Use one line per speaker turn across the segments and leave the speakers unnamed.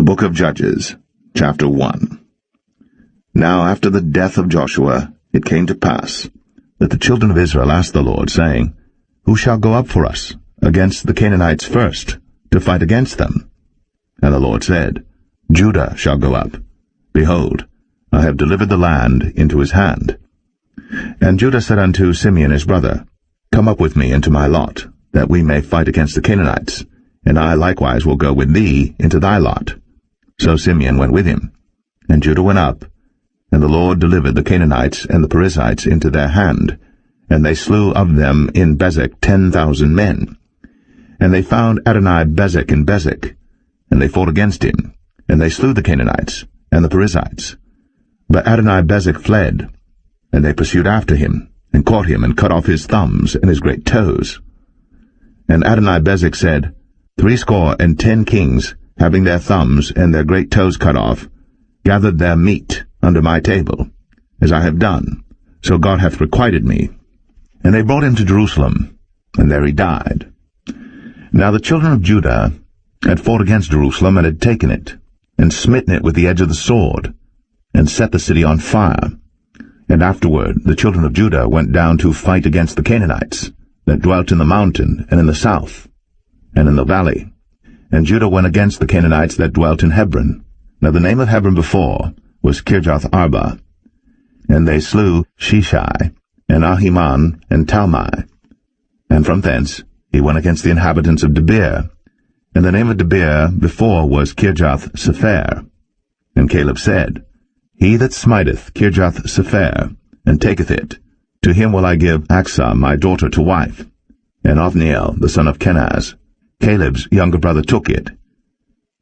Book of Judges, chapter 1. Now after the death of Joshua, it came to pass that the children of Israel asked the Lord, saying, Who shall go up for us against the Canaanites first, to fight against them? And the Lord said, Judah shall go up. Behold, I have delivered the land into his hand. And Judah said unto Simeon his brother, Come up with me into my lot, that we may fight against the Canaanites, and I likewise will go with thee into thy lot. So Simeon went with him, and Judah went up, and the Lord delivered the Canaanites and the Perizzites into their hand, and they slew of them in Bezek 10,000 men. And they found Adoni-Bezek in Bezek, and they fought against him, and they slew the Canaanites and the Perizzites. But Adoni-Bezek fled, and they pursued after him, and caught him, and cut off his thumbs and his great toes. And Adoni-Bezek said, 70 kings, having their thumbs and their great toes cut off, gathered their meat under my table, as I have done, so God hath requited me. And they brought him to Jerusalem, and there he died. Now the children of Judah had fought against Jerusalem, and had taken it, and smitten it with the edge of the sword, and set the city on fire. And afterward the children of Judah went down to fight against the Canaanites, that dwelt in the mountain, and in the south, and in the valley. And Judah went against the Canaanites that dwelt in Hebron. Now the name of Hebron before was Kirjath-Arba. And they slew Sheshai, and Ahiman, and Talmai. And from thence he went against the inhabitants of Debir. And the name of Debir before was Kirjath-Sepher. And Caleb said, He that smiteth Kirjath-Sepher, and taketh it, to him will I give Achsah my daughter to wife. And Othniel the son of Kenaz, Caleb's younger brother, took it,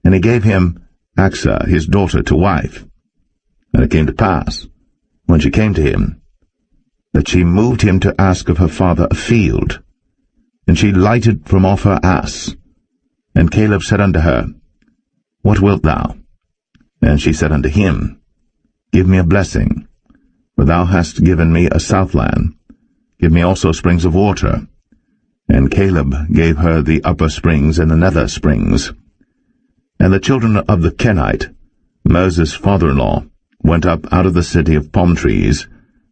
and he gave him Achsah his daughter to wife. And it came to pass, when she came to him, that she moved him to ask of her father a field. And she lighted from off her ass. And Caleb said unto her, What wilt thou? And she said unto him, Give me a blessing, for thou hast given me a southland. Give me also springs of water. And Caleb gave her the upper springs and the nether springs. And the children of the Kenite, Moses' father-in-law, went up out of the city of palm trees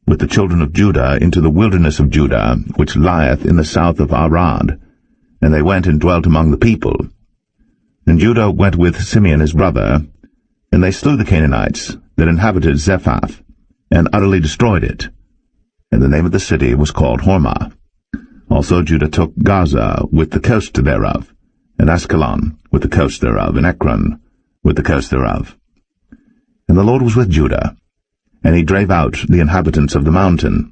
with the children of Judah into the wilderness of Judah, which lieth in the south of Arad. And they went and dwelt among the people. And Judah went with Simeon his brother, and they slew the Canaanites that inhabited Zephath, and utterly destroyed it. And the name of the city was called Hormah. Also Judah took Gaza with the coast thereof, and Askelon with the coast thereof, and Ekron with the coast thereof. And the Lord was with Judah, and he drave out the inhabitants of the mountain,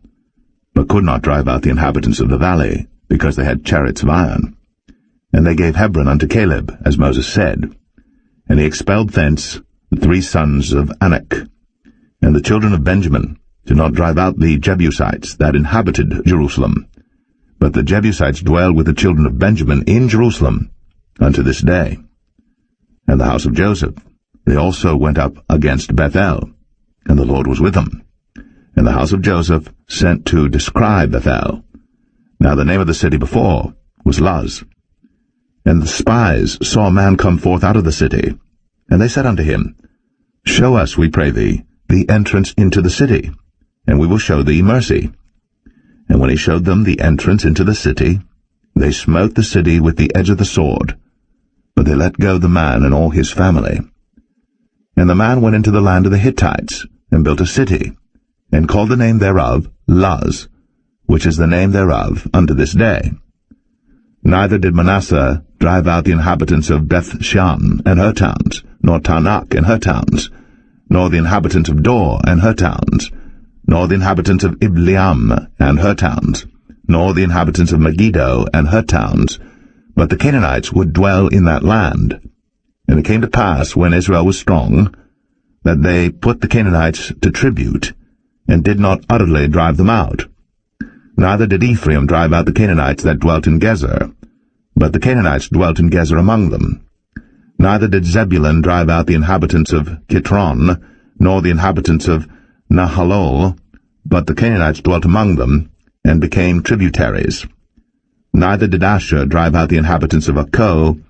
but could not drive out the inhabitants of the valley, because they had chariots of iron. And they gave Hebron unto Caleb, as Moses said. And he expelled thence the 3 sons of Anak. And the children of Benjamin did not drive out the Jebusites that inhabited Jerusalem, but the Jebusites dwell with the children of Benjamin in Jerusalem unto this day. And the house of Joseph, they also went up against Bethel, and the Lord was with them. And the house of Joseph sent to describe Bethel. Now the name of the city before was Luz. And the spies saw a man come forth out of the city, and they said unto him, Show us, we pray thee, the entrance into the city, and we will show thee mercy. And when he showed them the entrance into the city, they smote the city with the edge of the sword, but they let go the man and all his family. And the man went into the land of the Hittites, and built a city, and called the name thereof Luz, which is the name thereof unto this day. Neither did Manasseh drive out the inhabitants of Beth-shan and her towns, nor Taanach and her towns, nor the inhabitants of Dor and her towns, nor the inhabitants of Ibleam and her towns, nor the inhabitants of Megiddo and her towns, but the Canaanites would dwell in that land. And it came to pass, when Israel was strong, that they put the Canaanites to tribute, and did not utterly drive them out. Neither did Ephraim drive out the Canaanites that dwelt in Gezer, but the Canaanites dwelt in Gezer among them. Neither did Zebulun drive out the inhabitants of Kitron, nor the inhabitants of Nahalol, but the Canaanites dwelt among them, and became tributaries. Neither did Asher drive out the inhabitants of Akko,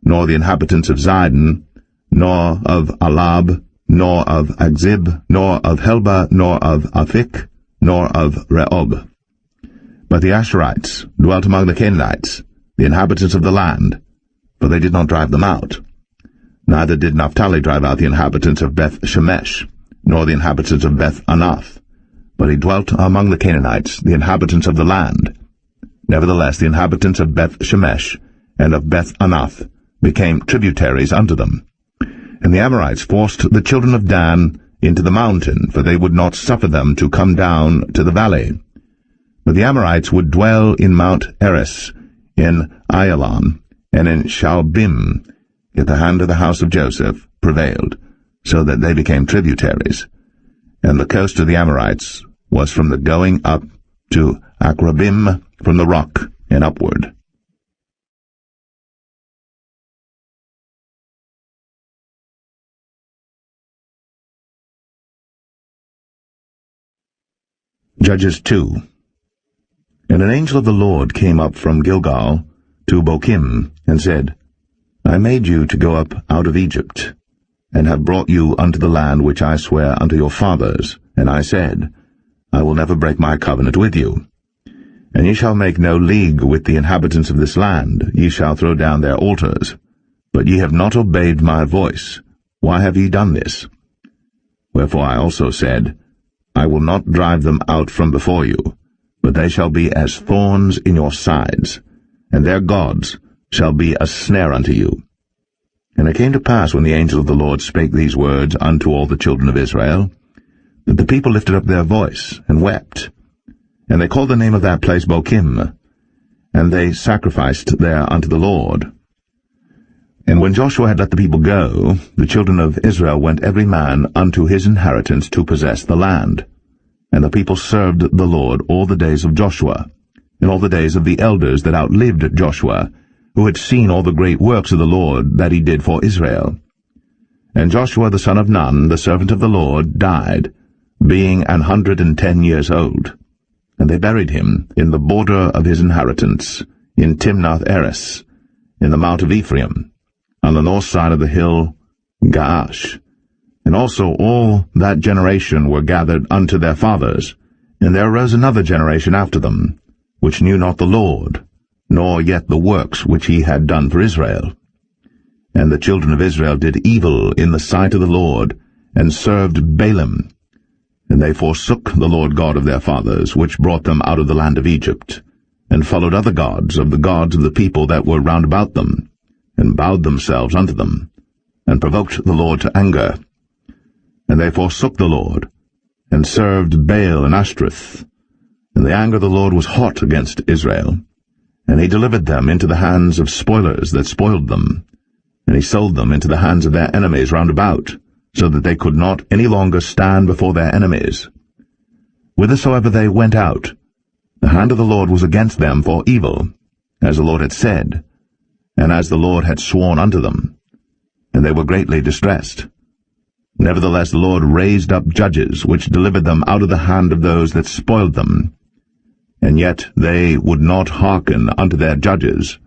nor the inhabitants of Zidon, nor of Alab, nor of Agzib, nor of Helba, nor of Aphik, nor of Rehob. But the Asherites dwelt among the Canaanites, the inhabitants of the land, for they did not drive them out. Neither did Naphtali drive out the inhabitants of Beth-Shemesh, nor the inhabitants of Beth-Anath, but he dwelt among the Canaanites, the inhabitants of the land. Nevertheless the inhabitants of Beth-Shemesh and of Beth-Anath became tributaries unto them. And the Amorites forced the children of Dan into the mountain, for they would not suffer them to come down to the valley. But the Amorites would dwell in Mount Eres, in Ayalon, and in Shaalbim. Yet the hand of the house of Joseph prevailed, so that they became tributaries. And the coast of the Amorites was from the going up to Akrabim, from the rock and upward. Judges 2. And an angel of the Lord came up from Gilgal to Bochim, and said, I made you to go up out of Egypt, and have brought you unto the land which I swear unto your fathers. And I said, I will never break my covenant with you. And ye shall make no league with the inhabitants of this land, ye shall throw down their altars. But ye have not obeyed my voice. Why have ye done this? Wherefore I also said, I will not drive them out from before you, but they shall be as thorns in your sides, and their gods shall be a snare unto you. And it came to pass, when the angel of the Lord spake these words unto all the children of Israel, that the people lifted up their voice, and wept. And they called the name of that place Bochim, and they sacrificed there unto the Lord. And when Joshua had let the people go, the children of Israel went every man unto his inheritance to possess the land. And the people served the Lord all the days of Joshua, and all the days of the elders that outlived Joshua, who had seen all the great works of the Lord that he did for Israel. And Joshua the son of Nun, the servant of the Lord, died, being 110 years old. And they buried him in the border of his inheritance, in Timnath-Eres, in the mount of Ephraim, on the north side of the hill Gaash. And also all that generation were gathered unto their fathers, and there arose another generation after them, which knew not the Lord, nor yet the works which he had done for Israel. And the children of Israel did evil in the sight of the Lord, and served Baalim. And they forsook the Lord God of their fathers, which brought them out of the land of Egypt, and followed other gods of the people that were round about them, and bowed themselves unto them, and provoked the Lord to anger. And they forsook the Lord, and served Baal and Ashtoreth. And the anger of the Lord was hot against Israel, and he delivered them into the hands of spoilers that spoiled them, and he sold them into the hands of their enemies round about, so that they could not any longer stand before their enemies. Whithersoever they went out, the hand of the Lord was against them for evil, as the Lord had said, and as the Lord had sworn unto them, and they were greatly distressed. Nevertheless the Lord raised up judges, which delivered them out of the hand of those that spoiled them. And yet they would not hearken unto their judges,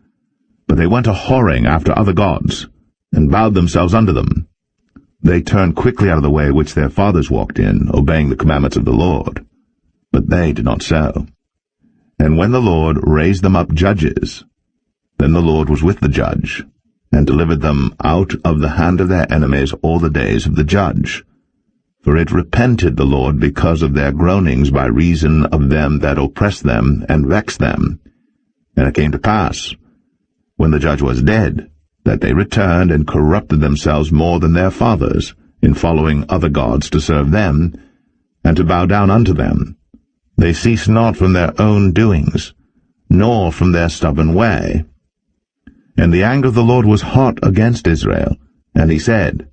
but they went a-whoring after other gods, and bowed themselves unto them. They turned quickly out of the way which their fathers walked in, obeying the commandments of the Lord. But they did not so. And when the Lord raised them up judges, then the Lord was with the judge, and delivered them out of the hand of their enemies all the days of the judge. For it repented the Lord because of their groanings by reason of them that oppressed them and vexed them. And it came to pass, when the judge was dead, that they returned and corrupted themselves more than their fathers, in following other gods to serve them, and to bow down unto them. They ceased not from their own doings, nor from their stubborn way. And the anger of the Lord was hot against Israel, and he said,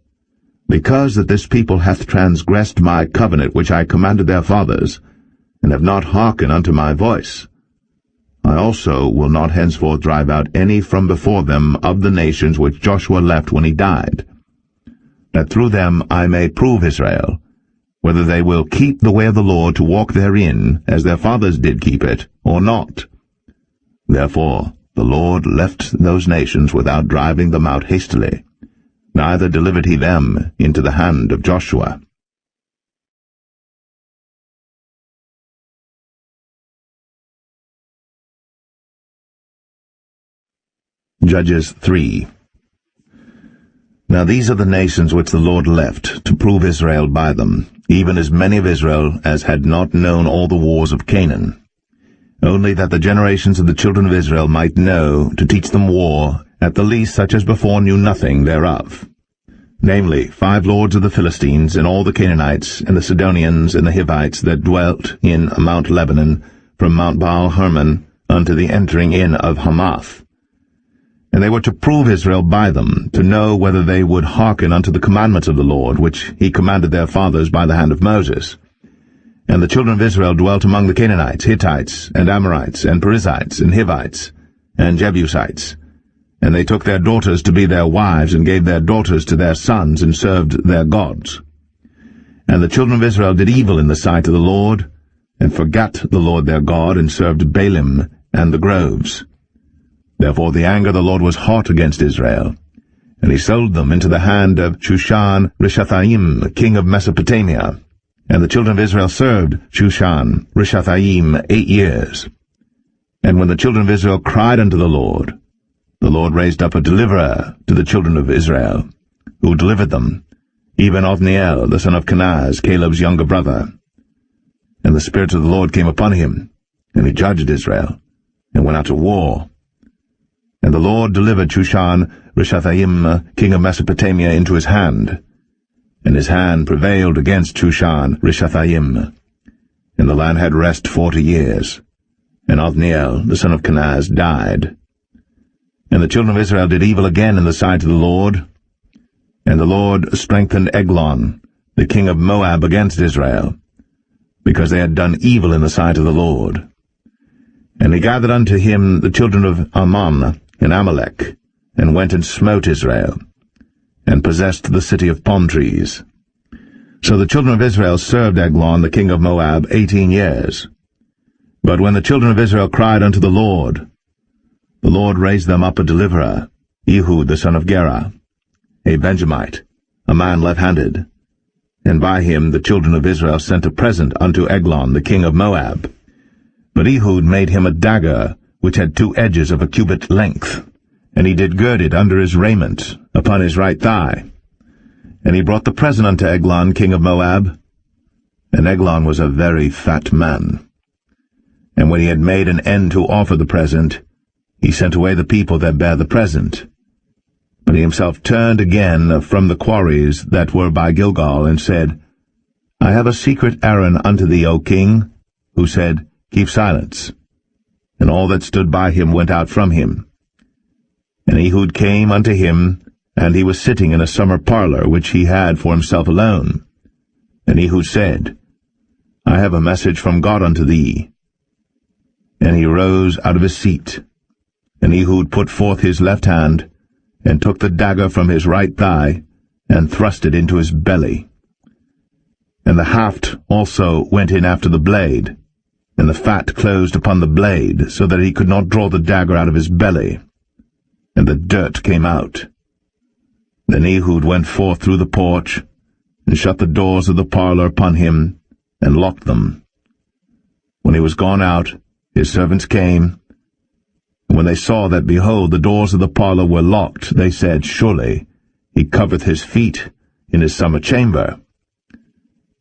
Because that this people hath transgressed my covenant which I commanded their fathers, and have not hearkened unto my voice, I also will not henceforth drive out any from before them of the nations which Joshua left when he died, that through them I may prove Israel, whether they will keep the way of the Lord to walk therein, as their fathers did keep it, or not. Therefore the Lord left those nations without driving them out hastily, neither delivered he them into the hand of Joshua. Judges 3. Now these are the nations which the Lord left, to prove Israel by them, even as many of Israel as had not known all the wars of Canaan, only that the generations of the children of Israel might know, to teach them war, at the least such as before knew nothing thereof. Namely, 5 lords of the Philistines, and all the Canaanites, and the Sidonians, and the Hivites that dwelt in Mount Lebanon, from Mount Baal-Hermon unto the entering in of Hamath. And they were to prove Israel by them, to know whether they would hearken unto the commandments of the Lord, which he commanded their fathers by the hand of Moses. And the children of Israel dwelt among the Canaanites, Hittites, and Amorites, and Perizzites, and Hivites, and Jebusites. And they took their daughters to be their wives, and gave their daughters to their sons, and served their gods. And the children of Israel did evil in the sight of the Lord, and forgat the Lord their God, and served Baalim and the groves. Therefore the anger of the Lord was hot against Israel, and he sold them into the hand of Shushan-Rishathaim, king of Mesopotamia. And the children of Israel served Shushan-Rishathaim 8 years. And when the children of Israel cried unto the Lord raised up a deliverer to the children of Israel, who delivered them, even Othniel, the son of Kenaz, Caleb's younger brother. And the Spirit of the Lord came upon him, and he judged Israel, and went out to war. And the Lord delivered Shushan-Rishathaim, king of Mesopotamia, into his hand. And his hand prevailed against Shushan-Rishathaim. And the land had rest 40 years. And Othniel, the son of Kenaz, died. And the children of Israel did evil again in the sight of the Lord. And the Lord strengthened Eglon, the king of Moab, against Israel, because they had done evil in the sight of the Lord. And he gathered unto him the children of Ammon and Amalek, and went and smote Israel, and possessed the city of palm trees. So the children of Israel served Eglon, the king of Moab, 18 years. But when the children of Israel cried unto the Lord raised them up a deliverer, Ehud the son of Gera, a Benjamite, a man left-handed. And by him the children of Israel sent a present unto Eglon, the king of Moab. But Ehud made him a dagger, which had 2 edges of a cubit length, and he did gird it under his raiment, upon his right thigh. And he brought the present unto Eglon, king of Moab. And Eglon was a very fat man. And when he had made an end to offer the present, he sent away the people that bare the present. But he himself turned again from the quarries that were by Gilgal, and said, I have a secret errand unto thee, O king. Who said, Keep silence. And all that stood by him went out from him. And Ehud came unto him, and he was sitting in a summer parlor, which he had for himself alone. And Ehud said, I have a message from God unto thee. And he rose out of his seat. And Ehud put forth his left hand, and took the dagger from his right thigh, and thrust it into his belly. And the haft also went in after the blade, and the fat closed upon the blade, so that he could not draw the dagger out of his belly. And the dirt came out. Then Ehud went forth through the porch, and shut the doors of the parlor upon him, and locked them. When he was gone out, his servants came, and when they saw that, behold, the doors of the parlor were locked, they said, Surely he covereth his feet in his summer chamber.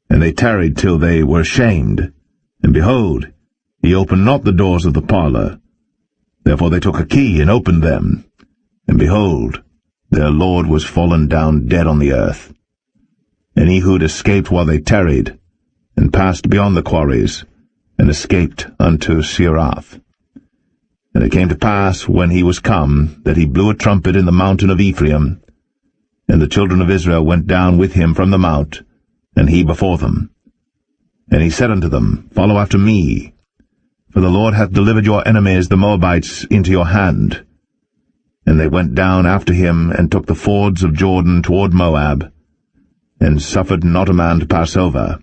And they tarried till they were ashamed, and behold, he opened not the doors of the parlor. Therefore they took a key and opened them, and behold, their lord was fallen down dead on the earth. And Ehud escaped while they tarried, and passed beyond the quarries, and escaped unto Seirath. And it came to pass, when he was come, that he blew a trumpet in the mountain of Ephraim, and the children of Israel went down with him from the mount, and he before them. And he said unto them, Follow after me, for the Lord hath delivered your enemies the Moabites into your hand. And they went down after him, and took the fords of Jordan toward Moab, and suffered not a man to pass over.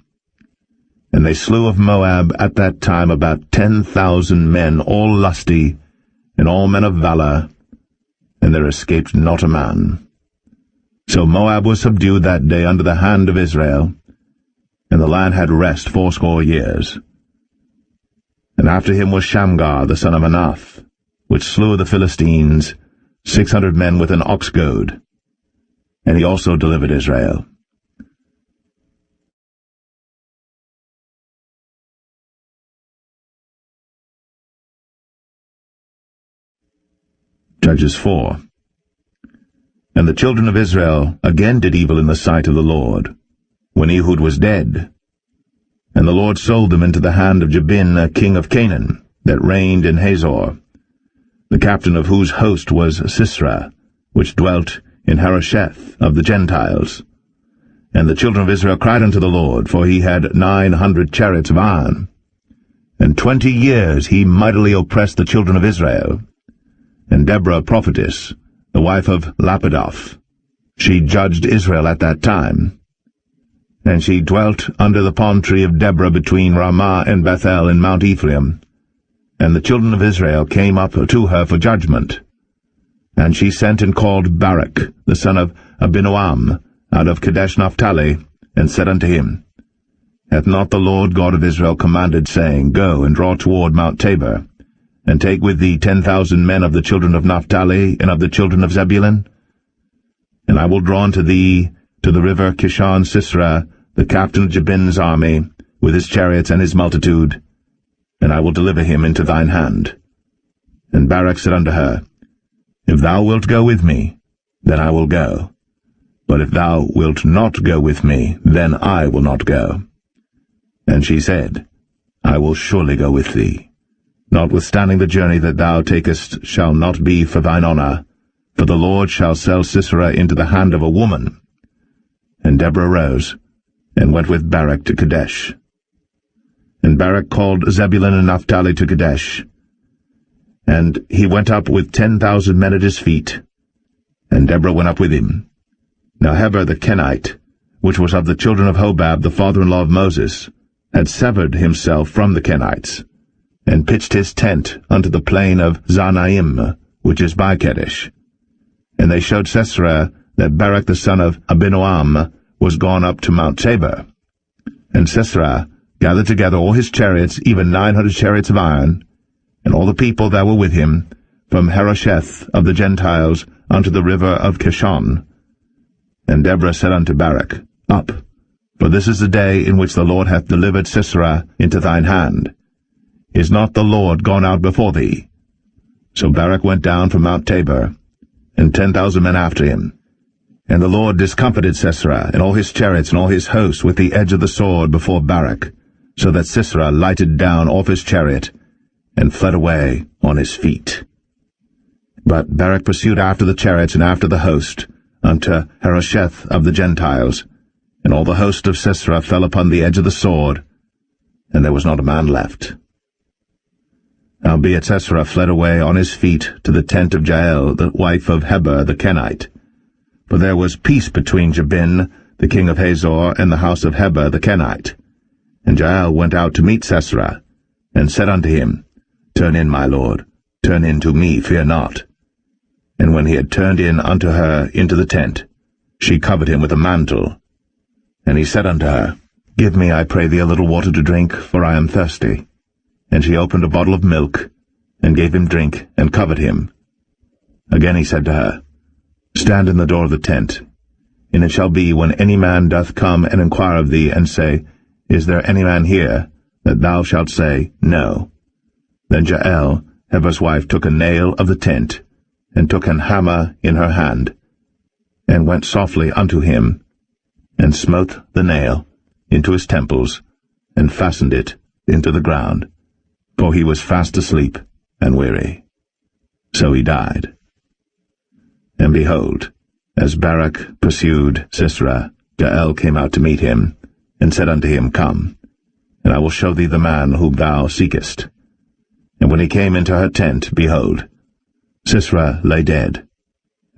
And they slew of Moab at that time about 10,000 men, all lusty, and all men of valor, and there escaped not a man. So Moab was subdued that day under the hand of Israel, and the land had rest 80 years. And after him was Shamgar the son of Anath, which slew the Philistines, 600 men with an ox goad, and he also delivered Israel. Judges 4. And the children of Israel again did evil in the sight of the Lord, when Ehud was dead. And the Lord sold them into the hand of Jabin, king of Canaan, that reigned in Hazor, the captain of whose host was Sisera, which dwelt in Harosheth of the Gentiles. And the children of Israel cried unto the Lord, for he had 900 chariots of iron. And 20 years he mightily oppressed the children of Israel. And Deborah prophetess, the wife of Lapidoth, she judged Israel at that time. And she dwelt under the palm tree of Deborah between Ramah and Bethel in Mount Ephraim. And the children of Israel came up to her for judgment. And she sent and called Barak, the son of Abinoam, out of Kadesh Naphtali, and said unto him, Hath not the Lord God of Israel commanded, saying, Go and draw toward Mount Tabor, and take with thee 10,000 men of the children of Naphtali and of the children of Zebulun? And I will draw unto thee to the river Kishon Sisera, the captain of Jabin's army, with his chariots and his multitude, and I will deliver him into thine hand. And Barak said unto her, If thou wilt go with me, then I will go. But if thou wilt not go with me, then I will not go. And she said, I will surely go with thee. Notwithstanding the journey that thou takest shall not be for thine honour, for the Lord shall sell Sisera into the hand of a woman. And Deborah rose, and went with Barak to Kadesh. And Barak called Zebulun and Naphtali to Kadesh. And he went up with 10,000 men at his feet, and Deborah went up with him. Now Heber the Kenite, which was of the children of Hobab, the father-in-law of Moses, had severed himself from the Kenites, and pitched his tent unto the plain of Zanaim, which is by Kadesh. And they showed Sisera that Barak the son of Abinoam was gone up to Mount Tabor. And Sisera gathered together all his chariots, even 900 chariots of iron, and all the people that were with him, from Harosheth of the Gentiles unto the river of Kishon. And Deborah said unto Barak, Up, for this is the day in which the Lord hath delivered Sisera into thine hand. Is not the Lord gone out before thee? So Barak went down from Mount Tabor, and 10,000 men after him. And the Lord discomfited Sisera, and all his chariots and all his hosts with the edge of the sword before Barak, so that Sisera lighted down off his chariot, and fled away on his feet. But Barak pursued after the chariots and after the host, unto Harosheth of the Gentiles, and all the host of Sisera fell upon the edge of the sword, and there was not a man left. Howbeit Sisera fled away on his feet to the tent of Jael, the wife of Heber the Kenite. For there was peace between Jabin, the king of Hazor, and the house of Heber the Kenite. And Jael went out to meet Sisera, and said unto him, Turn in, my lord, turn in to me, fear not. And when he had turned in unto her into the tent, she covered him with a mantle. And he said unto her, Give me, I pray thee, a little water to drink, for I am thirsty. And she opened a bottle of milk, and gave him drink, and covered him. Again he said to her, Stand in the door of the tent. And it shall be, when any man doth come and inquire of thee, and say, Is there any man here? That thou shalt say, No. Then Jael, Heber's wife, took a nail of the tent, and took an hammer in her hand, and went softly unto him, and smote the nail into his temples, and fastened it into the ground, for he was fast asleep and weary. So he died. And behold, as Barak pursued Sisera, Jael came out to meet him, and said unto him, Come, and I will show thee the man whom thou seekest. And when he came into her tent, behold, Sisera lay dead,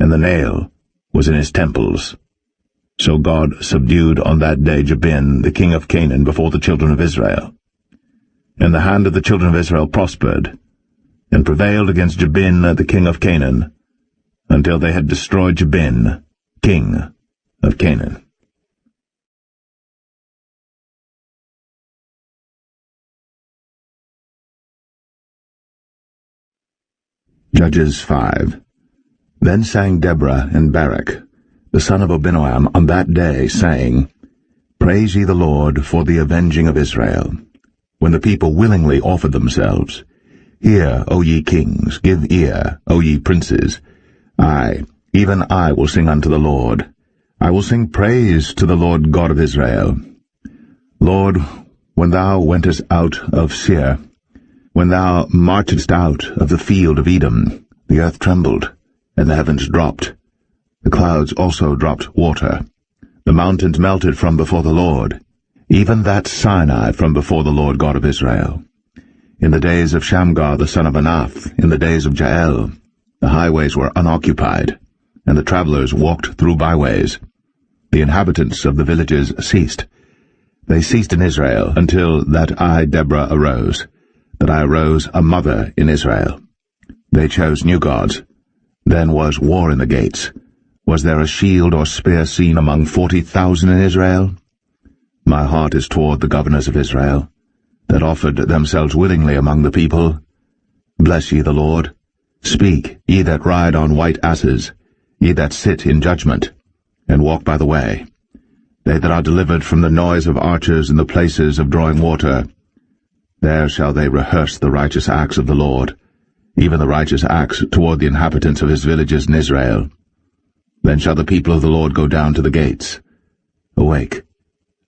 and the nail was in his temples. So God subdued on that day Jabin, the king of Canaan, before the children of Israel. And the hand of the children of Israel prospered, and prevailed against Jabin, the king of Canaan, until they had destroyed Jabin, king of Canaan. Judges 5. Then sang Deborah and Barak, the son of Abinoam, on that day, saying, Praise ye the Lord for the avenging of Israel, when the people willingly offered themselves. Hear, O ye kings, give ear, O ye princes. I, even I, will sing unto the Lord. I will sing praise to the Lord God of Israel. Lord, when thou wentest out of Seir, when thou marchedst out of the field of Edom, the earth trembled, and the heavens dropped. The clouds also dropped water. The mountains melted from before the Lord, even that Sinai from before the Lord God of Israel. In the days of Shamgar the son of Anath, in the days of Jael, the highways were unoccupied, and the travelers walked through byways. The inhabitants of the villages ceased. They ceased in Israel until that I, Deborah, arose, that I arose a mother in Israel. They chose new gods. Then was war in the gates. Was there a shield or spear seen among 40,000 in Israel? My heart is toward the governors of Israel, that offered themselves willingly among the people. Bless ye the Lord. Speak, ye that ride on white asses, ye that sit in judgment, and walk by the way. They that are delivered from the noise of archers in the places of drawing water, there shall they rehearse the righteous acts of the Lord, even the righteous acts toward the inhabitants of his villages in Israel. Then shall the people of the Lord go down to the gates. Awake,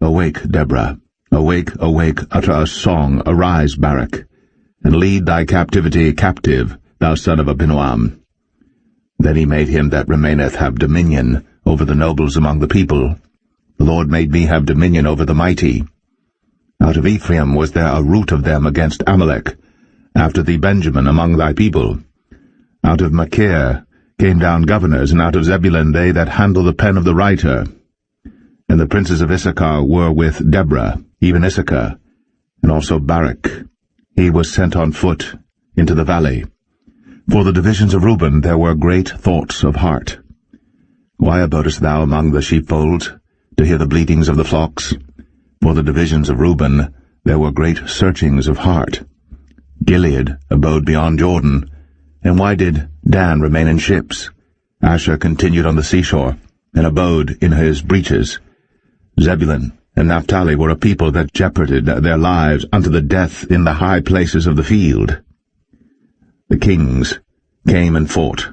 awake, Deborah. Awake, awake, utter a song, arise, Barak, and lead thy captivity captive, thou son of Abinoam. Then he made him that remaineth have dominion over the nobles among the people. The Lord made me have dominion over the mighty. Out of Ephraim was there a root of them against Amalek, after thee Benjamin among thy people. Out of Machir came down governors, and out of Zebulun they that handle the pen of the writer. And the princes of Issachar were with Deborah, even Issachar, and also Barak. He was sent on foot into the valley. For the divisions of Reuben there were great thoughts of heart. Why abodest thou among the sheepfolds, to hear the bleatings of the flocks? For the divisions of Reuben there were great searchings of heart. Gilead abode beyond Jordan. And why did Dan remain in ships? Asher continued on the seashore, and abode in his breaches. Zebulun and Naphtali were a people that jeoparded their lives unto the death in the high places of the field. The kings came and fought.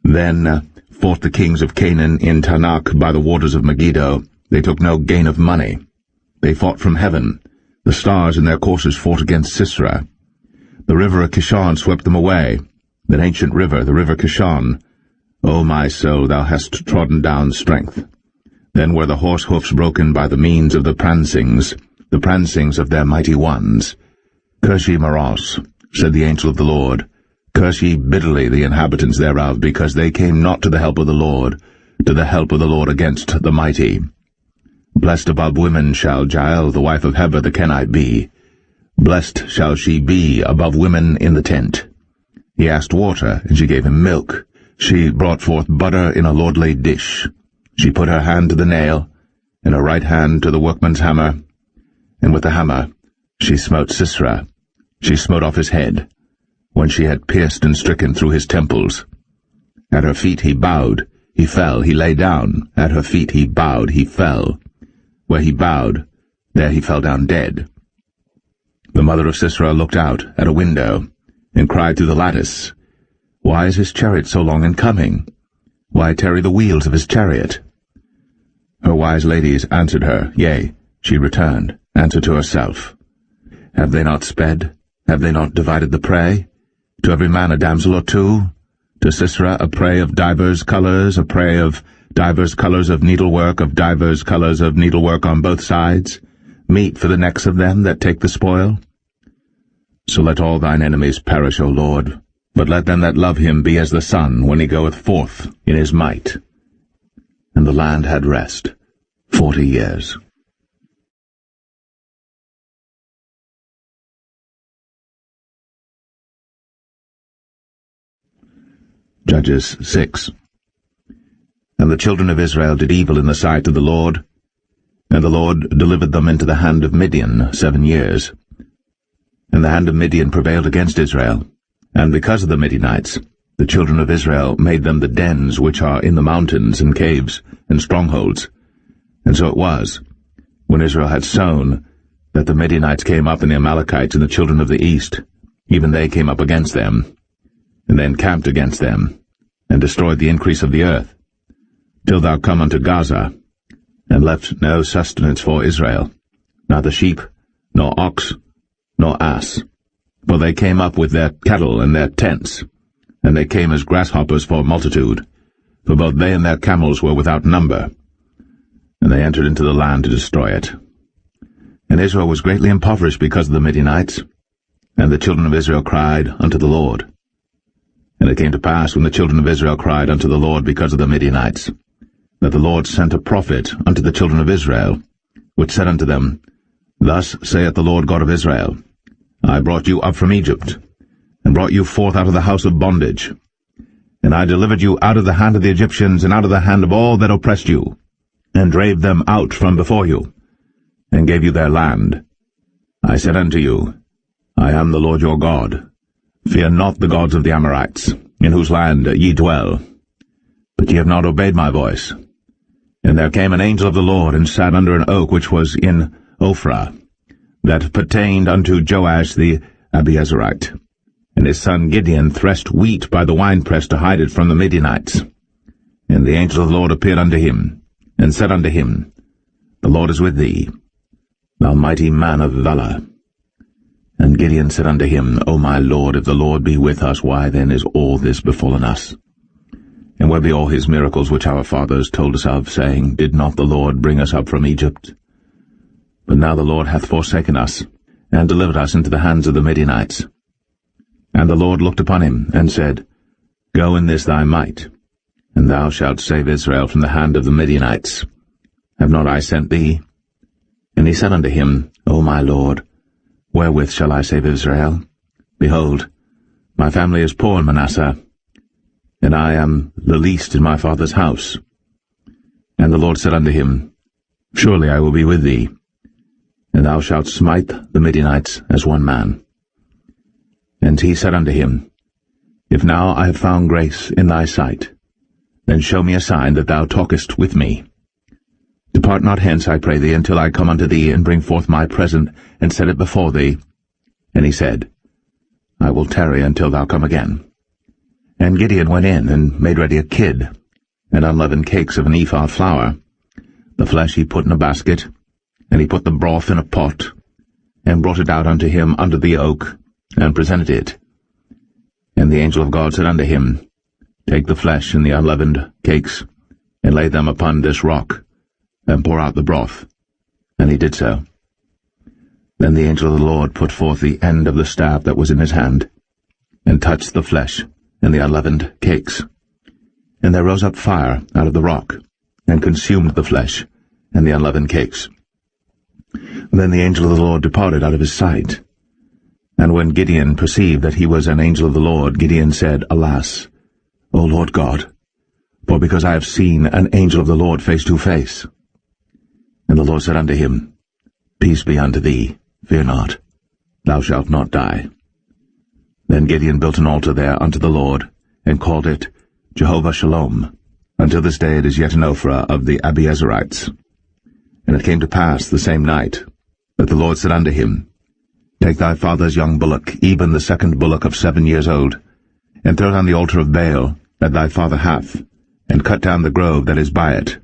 Then fought the kings of Canaan in Tanakh by the waters of Megiddo. They took no gain of money. They fought from heaven. The stars in their courses fought against Sisera. The river of Kishon swept them away, that ancient river, the river Kishon. O my soul, thou hast trodden down strength. Then were the horse hoofs broken by the means of the prancings of their mighty ones. Curse ye Maros, said the angel of the Lord. Curse ye bitterly the inhabitants thereof, because they came not to the help of the Lord, against the mighty. Blessed above women shall Jael the wife of Heber the Kenite be. Blessed shall she be above women in the tent. He asked water, and she gave him milk. She brought forth butter in a lordly dish. She put her hand to the nail, and her right hand to the workman's hammer, and with the hammer she smote Sisera. She smote off his head, when she had pierced and stricken through his temples. At her feet he bowed, he fell, he lay down. At her feet he bowed, he fell. Where he bowed, there he fell down dead. The mother of Sisera looked out at a window, and cried through the lattice, Why is his chariot so long in coming? Why tarry the wheels of his chariot? Her wise ladies answered her, Yea, she returned, answered to herself. Have they not sped? Have they not divided the prey? To every man a damsel or two? To Sisera a prey of divers colours, a prey of divers colours of needlework, on both sides, meat for the necks of them that take the spoil? So let all thine enemies perish, O Lord, but let them that love him be as the sun when he goeth forth in his might. And the land had rest 40 years. Judges 6. A And the children of Israel did evil in the sight of the Lord, and the Lord delivered them into the hand of Midian 7 years. And the hand of Midian prevailed against Israel, and because of the Midianites, the children of Israel made them the dens which are in the mountains and caves and strongholds. And so it was, when Israel had sown, that the Midianites came up, and the Amalekites and the children of the east, even they came up against them, and they encamped against them, and destroyed the increase of the earth, till thou come unto Gaza, and left no sustenance for Israel, neither sheep, nor ox, nor ass. For they came up with their cattle and their tents, and they came as grasshoppers for multitude, for both they and their camels were without number. And they entered into the land to destroy it. And Israel was greatly impoverished because of the Midianites, and the children of Israel cried unto the Lord. And it came to pass, when the children of Israel cried unto the Lord because of the Midianites, that the Lord sent a prophet unto the children of Israel, which said unto them, Thus saith the Lord God of Israel, I brought you up from Egypt, and brought you forth out of the house of bondage. And I delivered you out of the hand of the Egyptians, and out of the hand of all that oppressed you, and drave them out from before you, and gave you their land. I said unto you, I am the Lord your God. Fear not the gods of the Amorites, in whose land ye dwell. But ye have not obeyed my voice. And there came an angel of the Lord, and sat under an oak which was in Ophrah, that pertained unto Joash the Abiezrite. And his son Gideon threshed wheat by the winepress to hide it from the Midianites. And the angel of the Lord appeared unto him, and said unto him, The Lord is with thee, thou mighty man of valour. And Gideon said unto him, O my Lord, if the Lord be with us, why then is all this befallen us? And where be all his miracles which our fathers told us of, saying, Did not the Lord bring us up from Egypt? But now the Lord hath forsaken us, and delivered us into the hands of the Midianites. And the Lord looked upon him, and said, Go in this thy might, and thou shalt save Israel from the hand of the Midianites. Have not I sent thee? And he said unto him, O my Lord, wherewith shall I save Israel? Behold, my family is poor in Manasseh, and I am the least in my father's house. And the Lord said unto him, Surely I will be with thee, and thou shalt smite the Midianites as one man. And he said unto him, If now I have found grace in thy sight, then show me a sign that thou talkest with me. Depart not hence, I pray thee, until I come unto thee, and bring forth my present, and set it before thee. And he said, I will tarry until thou come again. And Gideon went in, and made ready a kid, and unleavened cakes of an ephah of flour. The flesh he put in a basket, and he put the broth in a pot, and brought it out unto him under the oak, and presented it. And the angel of God said unto him, Take the flesh and the unleavened cakes, and lay them upon this rock, and pour out the broth. And he did so. Then the angel of the Lord put forth the end of the staff that was in his hand, and touched the flesh and the unleavened cakes. And there rose up fire out of the rock, and consumed the flesh and the unleavened cakes. Then the angel of the Lord departed out of his sight. And when Gideon perceived that he was an angel of the Lord, Gideon said, Alas, O Lord God, for because I have seen an angel of the Lord face to face. And the Lord said unto him, Peace be unto thee, fear not, thou shalt not die. Then Gideon built an altar there unto the Lord, and called it Jehovah Shalom. Until this day it is yet in Ophrah of the Abiezrites. And it came to pass the same night, that the Lord said unto him, Take thy father's young bullock, even the second bullock of 7 years old, and throw it on the altar of Baal that thy father hath, and cut down the grove that is by it.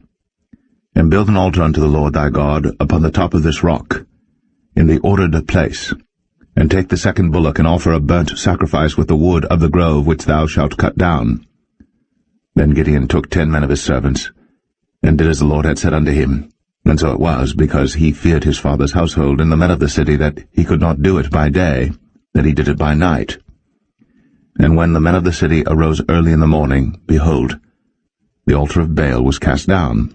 And build an altar unto the Lord thy God upon the top of this rock, in the ordered place, and take the second bullock, and offer a burnt sacrifice with the wood of the grove which thou shalt cut down. Then Gideon took 10 men of his servants, and did as the Lord had said unto him. And so it was, because he feared his father's household and the men of the city, that he could not do it by day, that he did it by night. And when the men of the city arose early in the morning, behold, the altar of Baal was cast down,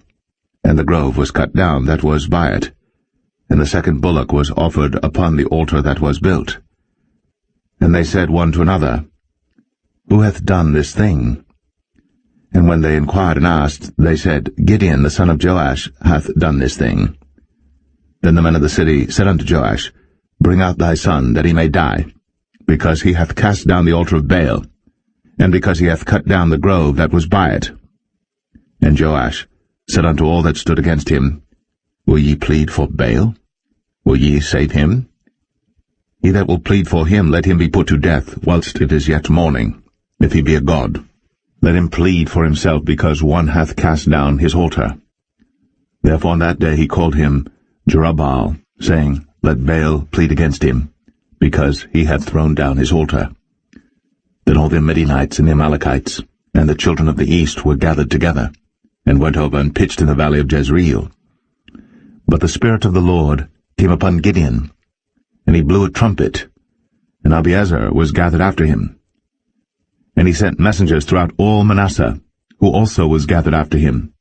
and the grove was cut down that was by it, and the second bullock was offered upon the altar that was built. And they said one to another, Who hath done this thing? And when they inquired and asked, they said, Gideon the son of Joash hath done this thing. Then the men of the city said unto Joash, Bring out thy son, that he may die, because he hath cast down the altar of Baal, and because he hath cut down the grove that was by it. And Joash said unto all that stood against him, Will ye plead for Baal? Will ye save him? He that will plead for him, let him be put to death, whilst it is yet morning, if he be a god. Let him plead for himself, because one hath cast down his altar. Therefore on that day he called him Jerubbaal, saying, Let Baal plead against him, because he hath thrown down his altar. Then all the Midianites and the Amalekites and the children of the east were gathered together, and went over and pitched in the valley of Jezreel. But the Spirit of the Lord came upon Gideon, and he blew a trumpet, and Abiezer was gathered after him. And he sent messengers throughout all Manasseh, who also was gathered after him.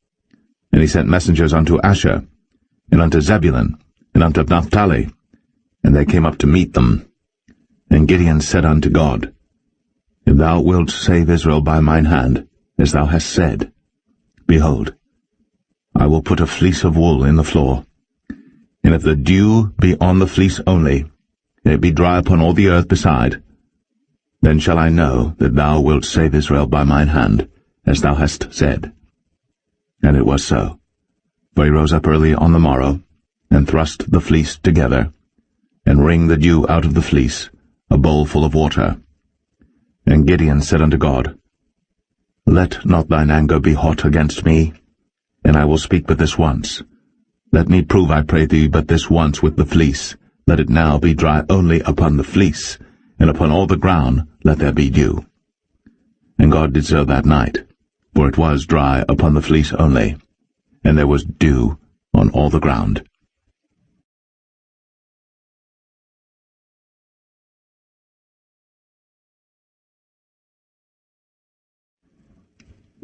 And he sent messengers unto Asher, and unto Zebulun, and unto Naphtali, and they came up to meet them. And Gideon said unto God, If thou wilt save Israel by mine hand, as thou hast said, behold, I will put a fleece of wool in the floor, and if the dew be on the fleece only, and it be dry upon all the earth beside, then shall I know that thou wilt save Israel by mine hand, as thou hast said. And it was so. For he rose up early on the morrow, and thrust the fleece together, and wring the dew out of the fleece, a bowl full of water. And Gideon said unto God, Let not thine anger be hot against me, and I will speak but this once. Let me prove, I pray thee, but this once with the fleece. Let it now be dry only upon the fleece, and upon all the ground let there be dew. And God did so that night, for it was dry upon the fleece only, and there was dew on all the ground.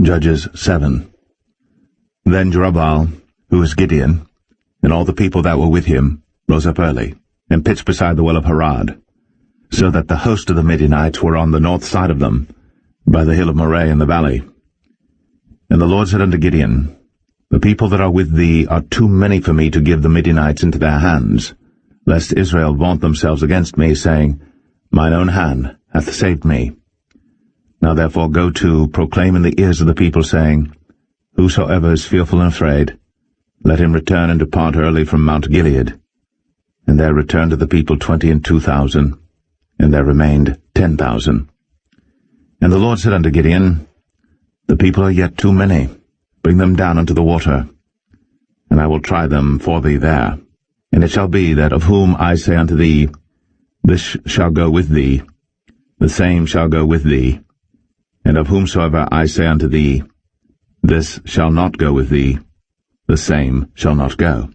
Judges 7. Then Jerubbaal, who was Gideon, and all the people that were with him, rose up early, and pitched beside the well of Harod, so that the host of the Midianites were on the north side of them, by the hill of Moreh in the valley. And the Lord said unto Gideon, The people that are with thee are too many for me to give the Midianites into their hands, lest Israel vaunt themselves against me, saying, Mine own hand hath saved me. Now therefore go to, proclaim in the ears of the people, saying, Whosoever is fearful and afraid, let him return and depart early from Mount Gilead. And there returned to the people 22,000, and there remained 10,000. And the Lord said unto Gideon, The people are yet too many. Bring them down unto the water, and I will try them for thee there. And it shall be that of whom I say unto thee, This shall go with thee, the same shall go with thee. And of whomsoever I say unto thee, This shall not go with thee, the same shall not go.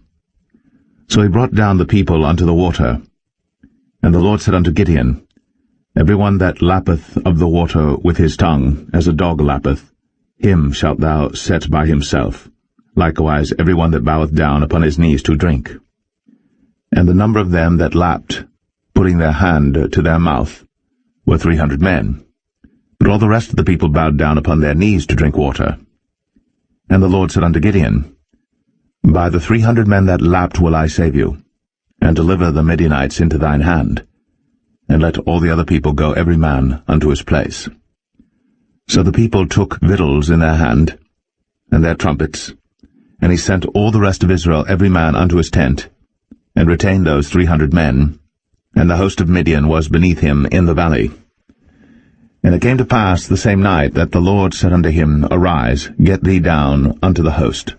So he brought down the people unto the water. And the Lord said unto Gideon, Every one that lappeth of the water with his tongue, as a dog lappeth, him shalt thou set by himself, likewise every one that boweth down upon his knees to drink. And the number of them that lapped, putting their hand to their mouth, were 300 men. But all the rest of the people bowed down upon their knees to drink water. And the Lord said unto Gideon, By the 300 men that lapped will I save you, and deliver the Midianites into thine hand, and let all the other people go every man unto his place. So the people took victuals in their hand, and their trumpets, and he sent all the rest of Israel every man unto his tent, and retained those 300 men, and the host of Midian was beneath him in the valley. And it came to pass the same night that the Lord said unto him, Arise, get thee down unto the host,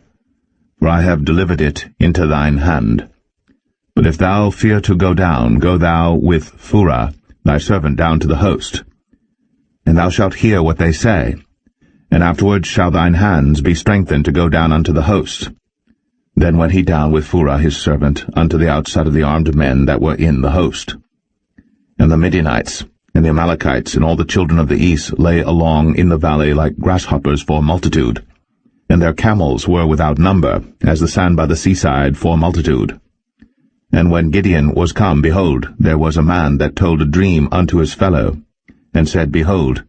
for I have delivered it into thine hand. But if thou fear to go down, go thou with Phurah thy servant down to the host. And thou shalt hear what they say, and afterward shall thine hands be strengthened to go down unto the host. Then went he down with Phurah his servant unto the outside of the armed men that were in the host. And the Midianites, and the Amalekites, and all the children of the east lay along in the valley like grasshoppers for multitude, and their camels were without number, as the sand by the seaside for multitude. And when Gideon was come, behold, there was a man that told a dream unto his fellow, and said, Behold,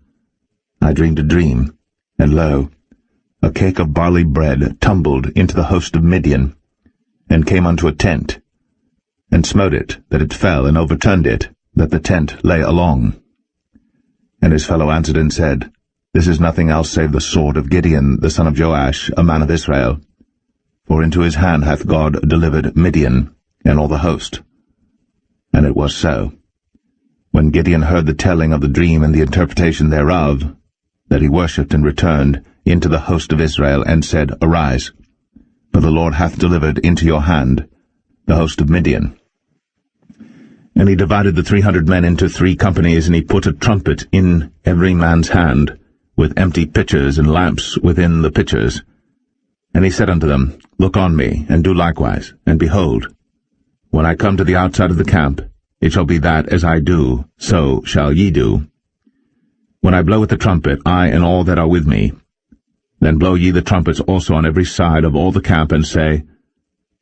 I dreamed a dream, and lo, cake of barley bread tumbled into the host of Midian, and came unto a tent, and smote it, that it fell, and overturned it, that the tent lay along. And his fellow answered and said, This is nothing else save the sword of Gideon, the son of Joash, a man of Israel. For into his hand hath God delivered Midian, and all the host. And it was so. When Gideon heard the telling of the dream and the interpretation thereof, that he worshipped and returned into the host of Israel, and said, Arise, for the Lord hath delivered into your hand the host of Midian. And he divided the 300 men into 3 companies, and he put a trumpet in every man's hand, with empty pitchers and lamps within the pitchers. And he said unto them, Look on me, and do likewise, and behold, when I come to the outside of the camp, it shall be that as I do, so shall ye do. When I blow with the trumpet, I and all that are with me, then blow ye the trumpets also on every side of all the camp, and say,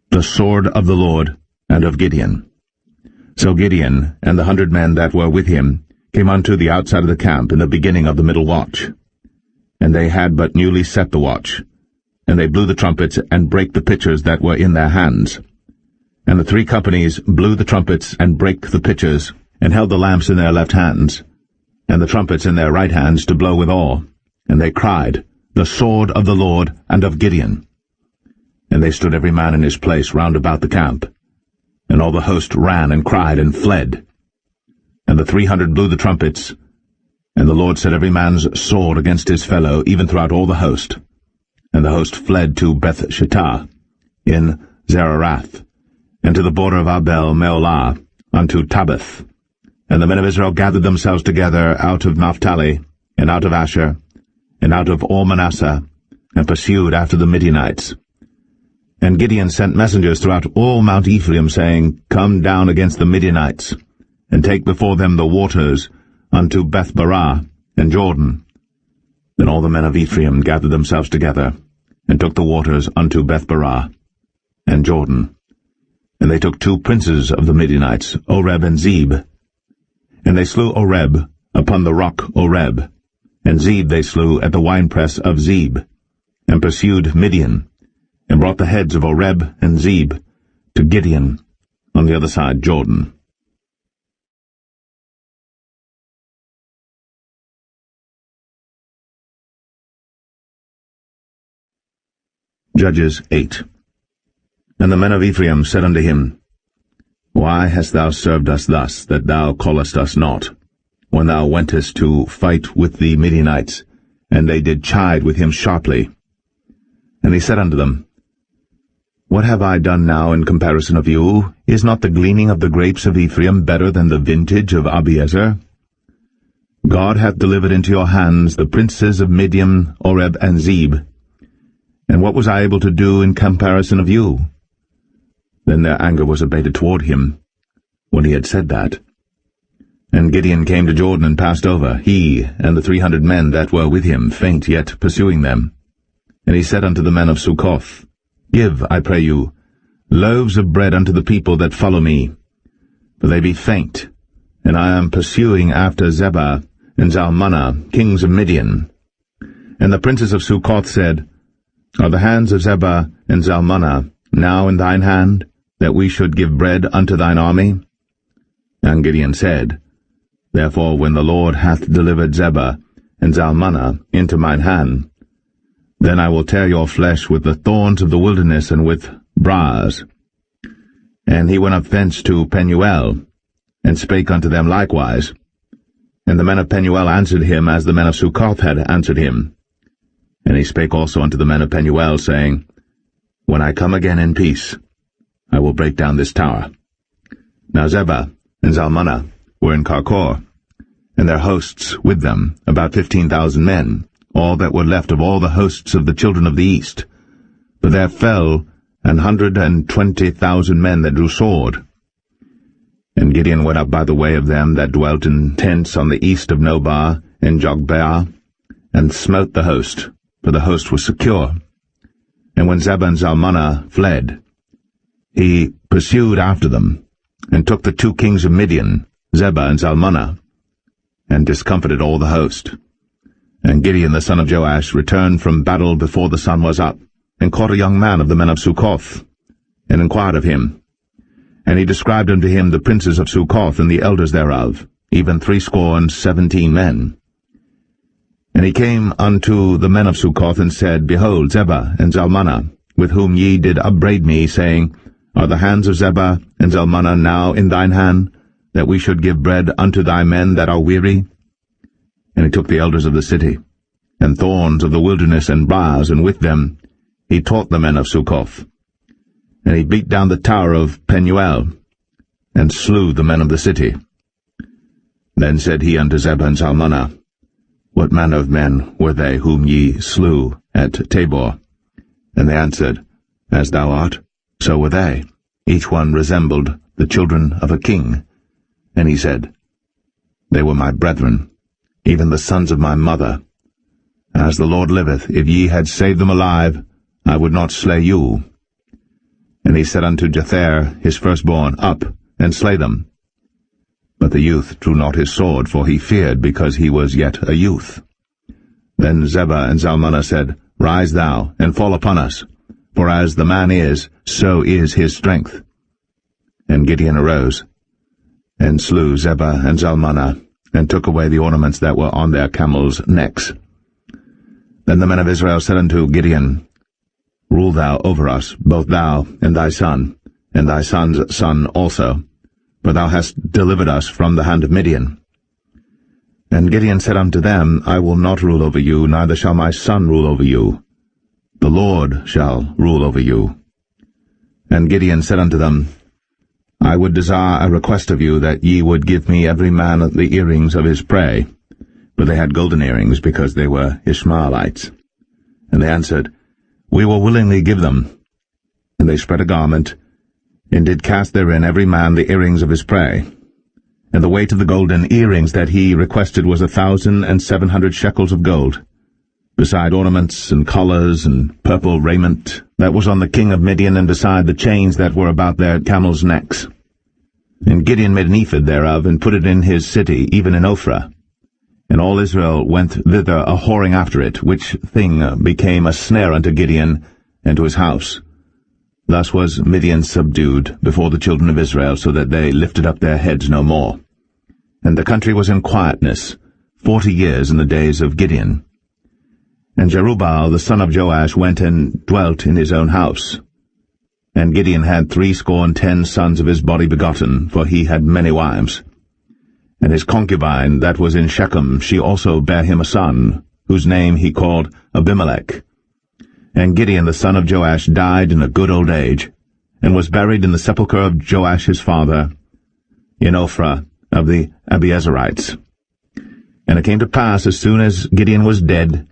The sword of the Lord and of Gideon. So Gideon and the 100 men that were with him came unto the outside of the camp in the beginning of the middle watch. And they had but newly set the watch, and they blew the trumpets, and brake the pitchers that were in their hands. And the 3 companies blew the trumpets, and brake the pitchers, and held the lamps in their left hands, and the trumpets in their right hands to blow withal. And they cried, The sword of the Lord and of Gideon. And they stood every man in his place round about the camp. And all the host ran and cried and fled. And the 300 blew the trumpets, and the Lord set every man's sword against his fellow, even throughout all the host. And the host fled to Beth-shittah in Zererath, and to the border of Abel-meholah, unto Tabbath. And the men of Israel gathered themselves together out of Naphtali, and out of Asher, and out of all Manasseh, and pursued after the Midianites. And Gideon sent messengers throughout all Mount Ephraim, saying, Come down against the Midianites, and take before them the waters unto Beth-barah and Jordan. Then all the men of Ephraim gathered themselves together, and took the waters unto Beth-barah and Jordan. And they took 2 princes of the Midianites, Oreb and Zeb. And they slew Oreb upon the rock Oreb, and Zeb they slew at the winepress of Zeb, and pursued Midian, and brought the heads of Oreb and Zeb to Gideon on the other side Jordan. Judges 8. And the men of Ephraim said unto him, Why hast thou served us thus, that thou callest us not, when thou wentest to fight with the Midianites? And they did chide with him sharply. And he said unto them, What have I done now in comparison of you? Is not the gleaning of the grapes of Ephraim better than the vintage of Abiezer? God hath delivered into your hands the princes of Midian, Oreb, and Zeb. And what was I able to do in comparison of you? Then their anger was abated toward him, when he had said that. And Gideon came to Jordan and passed over, he and the 300 men that were with him, faint yet pursuing them. And he said unto the men of Succoth, Give, I pray you, loaves of bread unto the people that follow me, for they be faint, and I am pursuing after Zebah and Zalmunna, kings of Midian. And the princes of Succoth said, Are the hands of Zebah and Zalmunna now in thine hand, that we should give bread unto thine army? And Gideon said, Therefore when the Lord hath delivered Zebah and Zalmunna into mine hand, then I will tear your flesh with the thorns of the wilderness and with briars. And he went up thence to Penuel, and spake unto them likewise. And the men of Penuel answered him as the men of Succoth had answered him. And he spake also unto the men of Penuel, saying, When I come again in peace, I will break down this tower. Now Zebah and Zalmunna were in Karkor, and their hosts with them, about 15,000 men, all that were left of all the hosts of the children of the east. But there fell 120,000 men that drew sword. And Gideon went up by the way of them that dwelt in tents on the east of Nobah and Jogbeah, and smote the host, for the host was secure. And when Zebah and Zalmunna fled, he pursued after them, and took the 2 kings of Midian, Zebah and Zalmunna, and discomfited all the host. And Gideon the son of Joash returned from battle before the sun was up, and caught a young man of the men of Succoth, and inquired of him. And he described unto him the princes of Succoth and the elders thereof, even 17 men. And he came unto the men of Succoth, and said, Behold, Zebah and Zalmunna, with whom ye did upbraid me, saying, Are the hands of Zebah and Zalmunna now in thine hand, that we should give bread unto thy men that are weary? And he took the elders of the city, and thorns of the wilderness, and briars, and with them he taught the men of Succoth. And he beat down the tower of Penuel, and slew the men of the city. Then said he unto Zebah and Zalmunna, What manner of men were they whom ye slew at Tabor? And they answered, As thou art, so were they. Each one resembled the children of a king. And he said, They were my brethren, even the sons of my mother. As the Lord liveth, if ye had saved them alive, I would not slay you. And he said unto Jether his firstborn, Up, and slay them. But the youth drew not his sword, for he feared, because he was yet a youth. Then Zebah and Zalmunna said, Rise thou, and fall upon us, for as the man is, so is his strength. And Gideon arose, and slew Zebah and Zalmunna, and took away the ornaments that were on their camels' necks. Then the men of Israel said unto Gideon, Rule thou over us, both thou and thy son, and thy son's son also, for thou hast delivered us from the hand of Midian. And Gideon said unto them, I will not rule over you, neither shall my son rule over you. The Lord shall rule over you. And Gideon said unto them, I would desire a request of you, that ye would give me every man the earrings of his prey. For they had golden earrings, because they were Ishmaelites. And they answered, We will willingly give them. And they spread a garment, and did cast therein every man the earrings of his prey. And the weight of the golden earrings that he requested was 1,700 shekels of gold, beside ornaments and collars and purple raiment that was on the king of Midian, and beside the chains that were about their camels' necks. And Gideon made an ephod thereof, and put it in his city, even in Ophrah. And all Israel went thither a-whoring after it, which thing became a snare unto Gideon and to his house. Thus was Midian subdued before the children of Israel, so that they lifted up their heads no more. And the country was in quietness 40 years in the days of Gideon. And Jerubbaal the son of Joash went and dwelt in his own house. And Gideon had 70 sons of his body begotten, for he had many wives. And his concubine that was in Shechem, she also bare him a son, whose name he called Abimelech. And Gideon the son of Joash died in a good old age, and was buried in the sepulchre of Joash his father, in Ophrah of the Abiezerites. And it came to pass, as soon as Gideon was dead,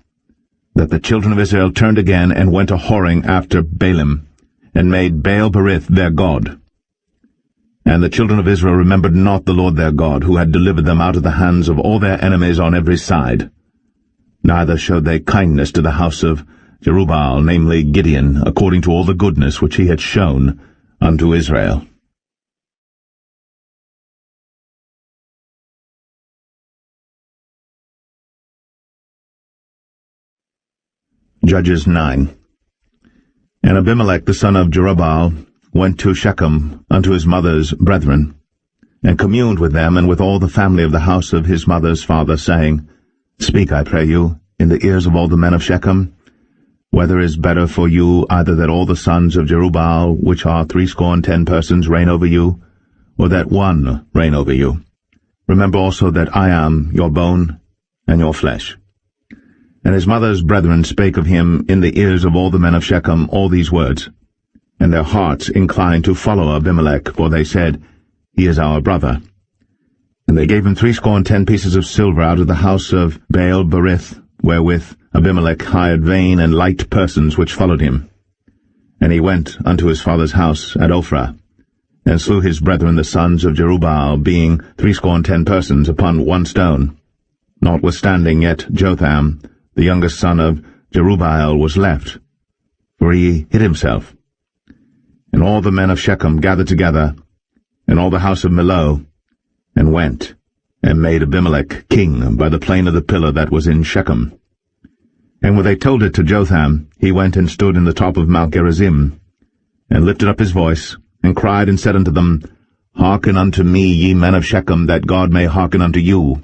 that the children of Israel turned again, and went a-whoring after Baalim, and made Baal-berith their god. And the children of Israel remembered not the Lord their God, who had delivered them out of the hands of all their enemies on every side. Neither showed they kindness to the house of Jerubbaal, namely Gideon, according to all the goodness which he had shown unto Israel. Judges 9. And Abimelech the son of Jerubbaal went to Shechem unto his mother's brethren, and communed with them and with all the family of the house of his mother's father, saying, Speak, I pray you, in the ears of all the men of Shechem, whether is better for you either that all the sons of Jerubbaal, which are 70 persons, reign over you, or that one reign over you? Remember also that I am your bone and your flesh. And his mother's brethren spake of him in the ears of all the men of Shechem all these words. And their hearts inclined to follow Abimelech, for they said, He is our brother. And they gave him 70 pieces of silver out of the house of Baal-berith, wherewith Abimelech hired vain and light persons which followed him. And he went unto his father's house at Ophrah, and slew his brethren the sons of Jerubbaal, being 70 persons, upon one stone. Notwithstanding yet Jotham, the youngest son of Jerubbaal, was left, for he hid himself. And all the men of Shechem gathered together, and all the house of Millo, and went, and made Abimelech king by the plain of the pillar that was in Shechem. And when they told it to Jotham, he went and stood in the top of Mount Gerizim, and lifted up his voice, and cried and said unto them, Hearken unto me, ye men of Shechem, that God may hearken unto you.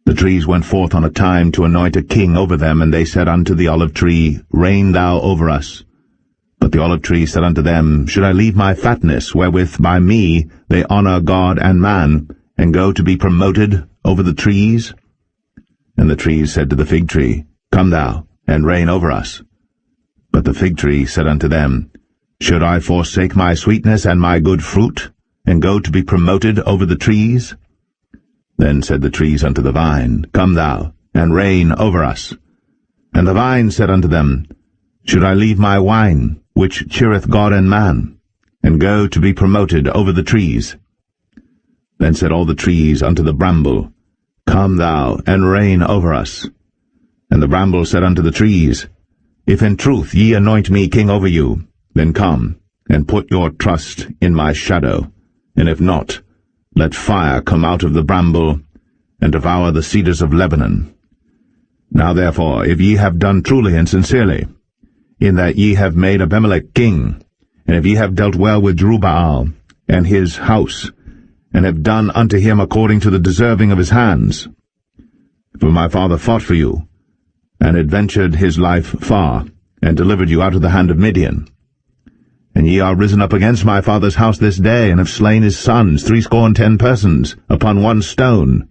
The trees went forth on a time to anoint a king over them, and they said unto the olive tree, Reign thou over us. But the olive tree said unto them, Should I leave my fatness, wherewith by me they honour God and man, and go to be promoted over the trees? And the trees said to the fig tree, Come thou, and reign over us. But the fig tree said unto them, Should I forsake my sweetness and my good fruit, and go to be promoted over the trees? Then said the trees unto the vine, Come thou, and reign over us. And the vine said unto them, Should I leave my wine, which cheereth God and man, and go to be promoted over the trees? Then said all the trees unto the bramble, Come thou, and reign over us. And the bramble said unto the trees, If in truth ye anoint me king over you, then come, and put your trust in my shadow, and if not, let fire come out of the bramble, and devour the cedars of Lebanon. Now therefore, if ye have done truly and sincerely, in that ye have made Abimelech king, and if ye have dealt well with Jerubbaal and his house, and have done unto him according to the deserving of his hands, for my father fought for you, and adventured his life far, and delivered you out of the hand of Midian. And ye are risen up against my father's house this day, and have slain his sons, 70 persons, upon one stone,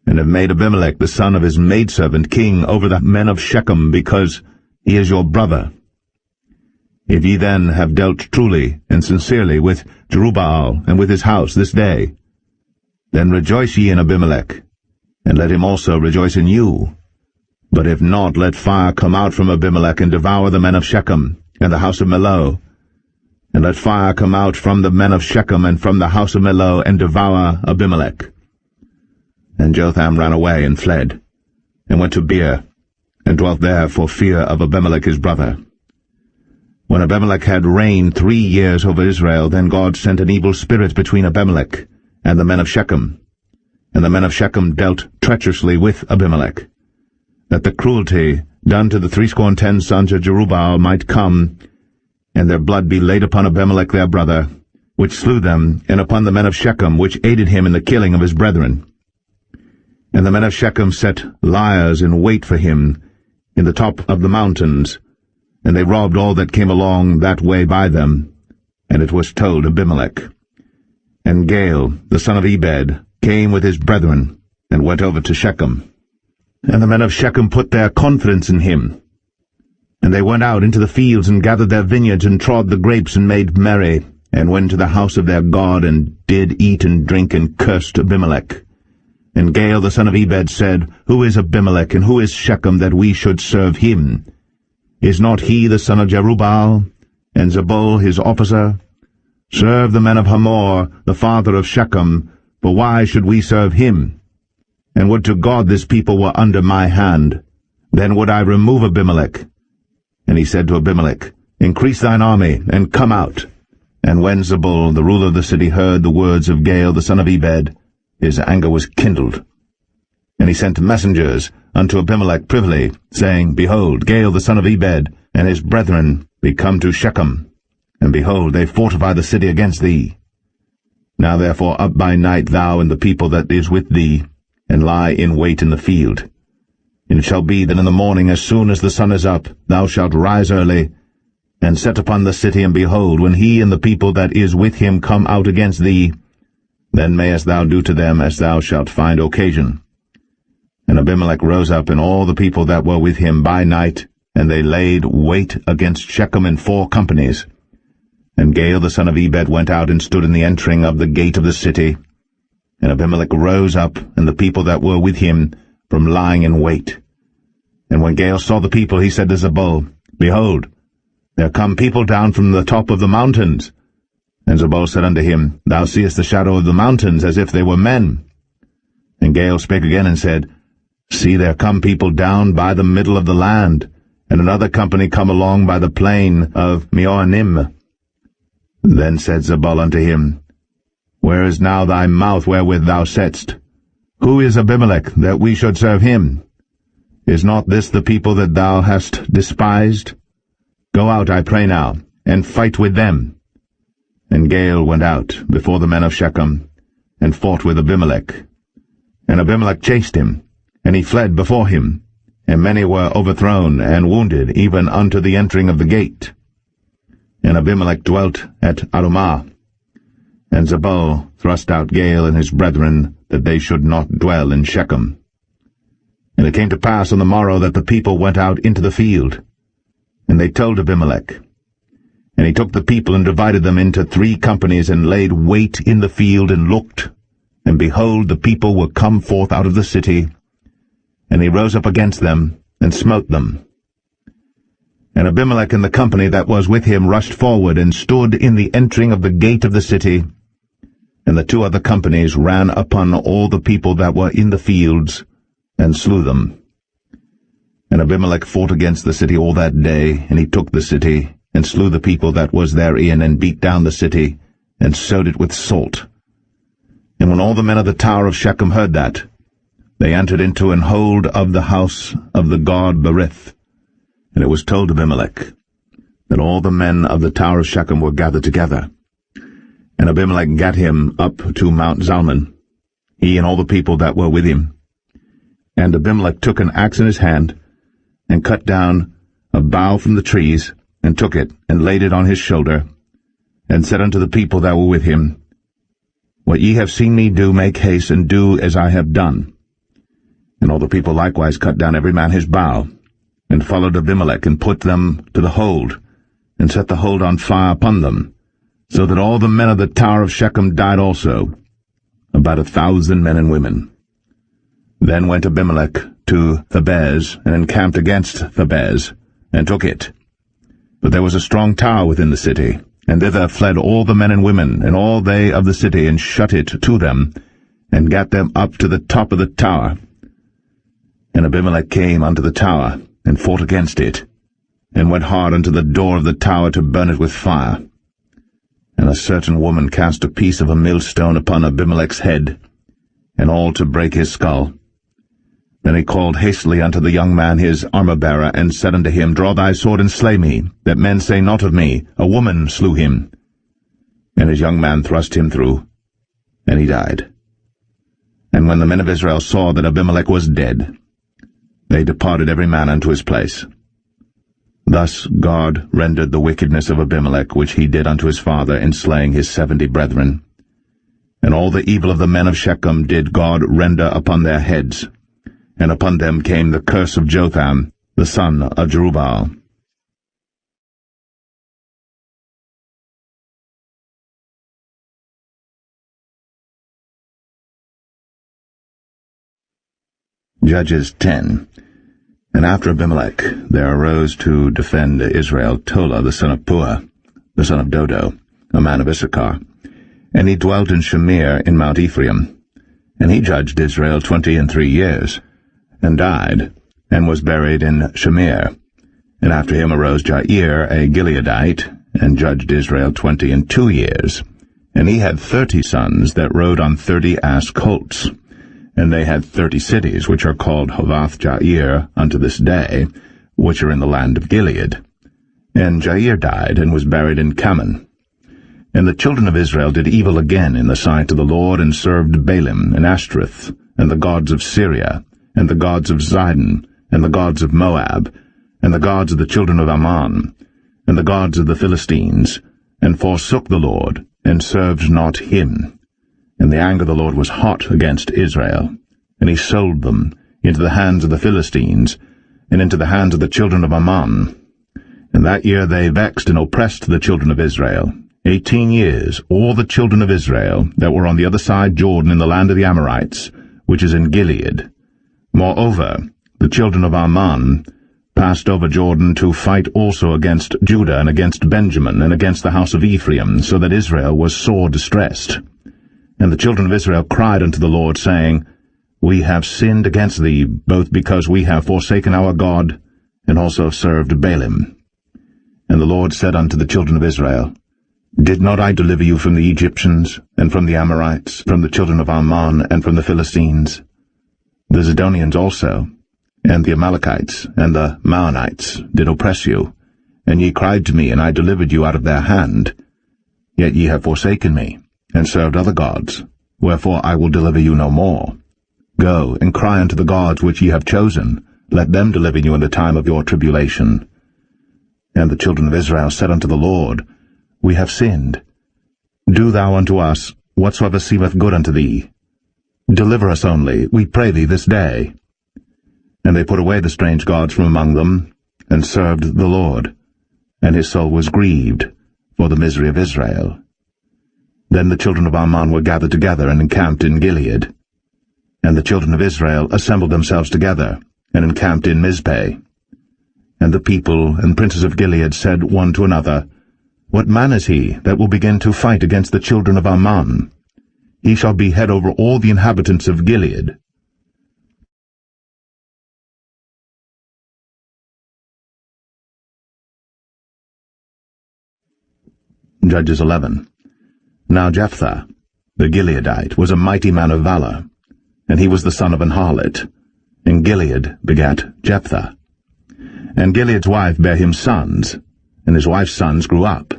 and have made Abimelech the son of his maidservant king over the men of Shechem, because he is your brother. If ye then have dealt truly and sincerely with Jerubbaal and with his house this day, then rejoice ye in Abimelech, and let him also rejoice in you. But if not, let fire come out from Abimelech, and devour the men of Shechem, and the house of Millo. And let fire come out from the men of Shechem, and from the house of Millo, and devour Abimelech. And Jotham ran away and fled, and went to Beer, and dwelt there for fear of Abimelech his brother. When Abimelech had reigned 3 years over Israel, then God sent an evil spirit between Abimelech and the men of Shechem. And the men of Shechem dealt treacherously with Abimelech, that the cruelty done to the 70 sons of Jerubbaal might come, and their blood be laid upon Abimelech their brother, which slew them, and upon the men of Shechem, which aided him in the killing of his brethren. And the men of Shechem set liers in wait for him in the top of the mountains, and they robbed all that came along that way by them. And it was told Abimelech. And Gaal, the son of Ebed, came with his brethren, and went over to Shechem. And the men of Shechem put their confidence in him. And they went out into the fields, and gathered their vineyards, and trod the grapes, and made merry, and went to the house of their God, and did eat and drink, and cursed Abimelech. And Gaal the son of Ebed said, Who is Abimelech, and who is Shechem, that we should serve him? Is not he the son of Jerubbaal, and Zebul his officer? Serve the men of Hamor, the father of Shechem, for why should we serve him? And would to God this people were under my hand, then would I remove Abimelech. And he said to Abimelech, Increase thine army, and come out. And when Zebul, the ruler of the city, heard the words of Gaal the son of Ebed, his anger was kindled. And he sent messengers unto Abimelech privily, saying, Behold, Gaal the son of Ebed and his brethren be come to Shechem, and behold, they fortify the city against thee. Now therefore up by night thou and the people that is with thee, and lie in wait in the field. And it shall be that in the morning, as soon as the sun is up, thou shalt rise early, and set upon the city, and behold, when he and the people that is with him come out against thee, then mayest thou do to them as thou shalt find occasion. And Abimelech rose up, and all the people that were with him by night, and they laid wait against Shechem in 4 companies. And Gaal the son of Ebed went out and stood in the entering of the gate of the city. And Abimelech rose up, and the people that were with him, from lying in wait. And when Gaal saw the people, he said to Zebul, Behold, there come people down from the top of the mountains. And Zebul said unto him, Thou seest the shadow of the mountains, as if they were men. And Gaal spake again and said, See, there come people down by the middle of the land, and another company come along by the plain of Meonim. Then said Zebul unto him, Where is now thy mouth wherewith thou saidst, Who is Abimelech, that we should serve him? Is not this the people that thou hast despised? Go out, I pray now, and fight with them. And Gaal went out before the men of Shechem, and fought with Abimelech. And Abimelech chased him, and he fled before him, and many were overthrown and wounded, even unto the entering of the gate. And Abimelech dwelt at Arumah. And Zebul thrust out Gaal and his brethren, that they should not dwell in Shechem. And it came to pass on the morrow that the people went out into the field. And they told Abimelech. And he took the people and divided them into 3 companies, and laid wait in the field, and looked. And behold, the people were come forth out of the city. And he rose up against them, and smote them. And Abimelech and the company that was with him rushed forward, and stood in the entering of the gate of the city. And the 2 other companies ran upon all the people that were in the fields, and slew them. And Abimelech fought against the city all that day, and he took the city, and slew the people that was therein, and beat down the city, and sowed it with salt. And when all the men of the tower of Shechem heard that, they entered into an hold of the house of the god Berith. And it was told Abimelech that all the men of the tower of Shechem were gathered together. And Abimelech gat him up to Mount Zalmon, he and all the people that were with him. And Abimelech took an axe in his hand, and cut down a bough from the trees, and took it, and laid it on his shoulder, and said unto the people that were with him, What ye have seen me do, make haste, and do as I have done. And all the people likewise cut down every man his bough, and followed Abimelech, and put them to the hold, and set the hold on fire upon them, so that all the men of the tower of Shechem died also, about 1,000 men and women. Then went Abimelech to Thebez, and encamped against Thebez, and took it. But there was a strong tower within the city, and thither fled all the men and women, and all they of the city, and shut it to them, and gat them up to the top of the tower. And Abimelech came unto the tower, and fought against it, and went hard unto the door of the tower to burn it with fire. And a certain woman cast a piece of a millstone upon Abimelech's head, and all to break his skull. Then he called hastily unto the young man his armor-bearer, and said unto him, Draw thy sword, and slay me, that men say not of me, A woman slew him. And his young man thrust him through, and he died. And when the men of Israel saw that Abimelech was dead, they departed every man unto his place. Thus God rendered the wickedness of Abimelech, which he did unto his father, in slaying his 70 brethren. And all the evil of the men of Shechem did God render upon their heads, and upon them came the curse of Jotham, the son of Jerubbaal. Judges 10. And after Abimelech there arose to defend Israel Tola the son of Puah, the son of Dodo, a man of Issachar. And he dwelt in Shamir in Mount Ephraim. And he judged Israel 23 years, and died, and was buried in Shamir. And after him arose Jair, a Gileadite, and judged Israel 22 years. And he had 30 sons that rode on 30 ass colts. And they had 30 cities, which are called Hovath Jair unto this day, which are in the land of Gilead. And Jair died, and was buried in Kaman. And the children of Israel did evil again in the sight of the Lord, and served Baalim, and Ashtoreth, and the gods of Syria, and the gods of Zidon, and the gods of Moab, and the gods of the children of Ammon, and the gods of the Philistines, and forsook the Lord, and served not him. And the anger of the Lord was hot against Israel, and he sold them into the hands of the Philistines, and into the hands of the children of Ammon. And that year they vexed and oppressed the children of Israel. 18 years, all the children of Israel that were on the other side Jordan in the land of the Amorites, which is in Gilead. Moreover, the children of Ammon passed over Jordan to fight also against Judah, and against Benjamin, and against the house of Ephraim, so that Israel was sore distressed. And the children of Israel cried unto the Lord, saying, We have sinned against thee, both because we have forsaken our God, and also served Baalim. And the Lord said unto the children of Israel, Did not I deliver you from the Egyptians, and from the Amorites, from the children of Ammon, and from the Philistines? The Zidonians also, and the Amalekites, and the Maonites did oppress you, and ye cried to me, and I delivered you out of their hand. Yet ye have forsaken me, and served other gods, wherefore I will deliver you no more. Go, and cry unto the gods which ye have chosen, let them deliver you in the time of your tribulation. And the children of Israel said unto the Lord, We have sinned. Do thou unto us whatsoever seemeth good unto thee. Deliver us only, we pray thee, this day. And they put away the strange gods from among them, and served the Lord. And his soul was grieved for the misery of Israel. Then the children of Ammon were gathered together and encamped in Gilead. And the children of Israel assembled themselves together, and encamped in Mizpeh. And the people and princes of Gilead said one to another, What man is he that will begin to fight against the children of Ammon? He shall be head over all the inhabitants of Gilead. Judges 11. Now Jephthah, the Gileadite, was a mighty man of valor, and he was the son of an harlot, and Gilead begat Jephthah. And Gilead's wife bare him sons, and his wife's sons grew up.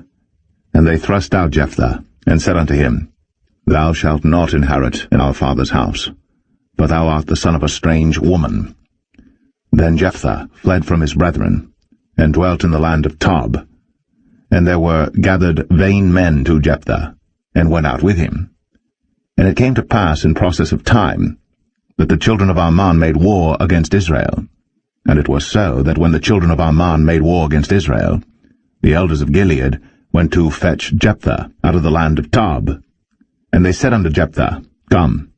And they thrust out Jephthah, and said unto him, Thou shalt not inherit in our father's house, for thou art the son of a strange woman. Then Jephthah fled from his brethren, and dwelt in the land of Tob. And there were gathered vain men to Jephthah, and went out with him. And it came to pass in process of time, that the children of Ammon made war against Israel. And it was so that when the children of Ammon made war against Israel, the elders of Gilead went to fetch Jephthah out of the land of Tob. And they said unto Jephthah, Come,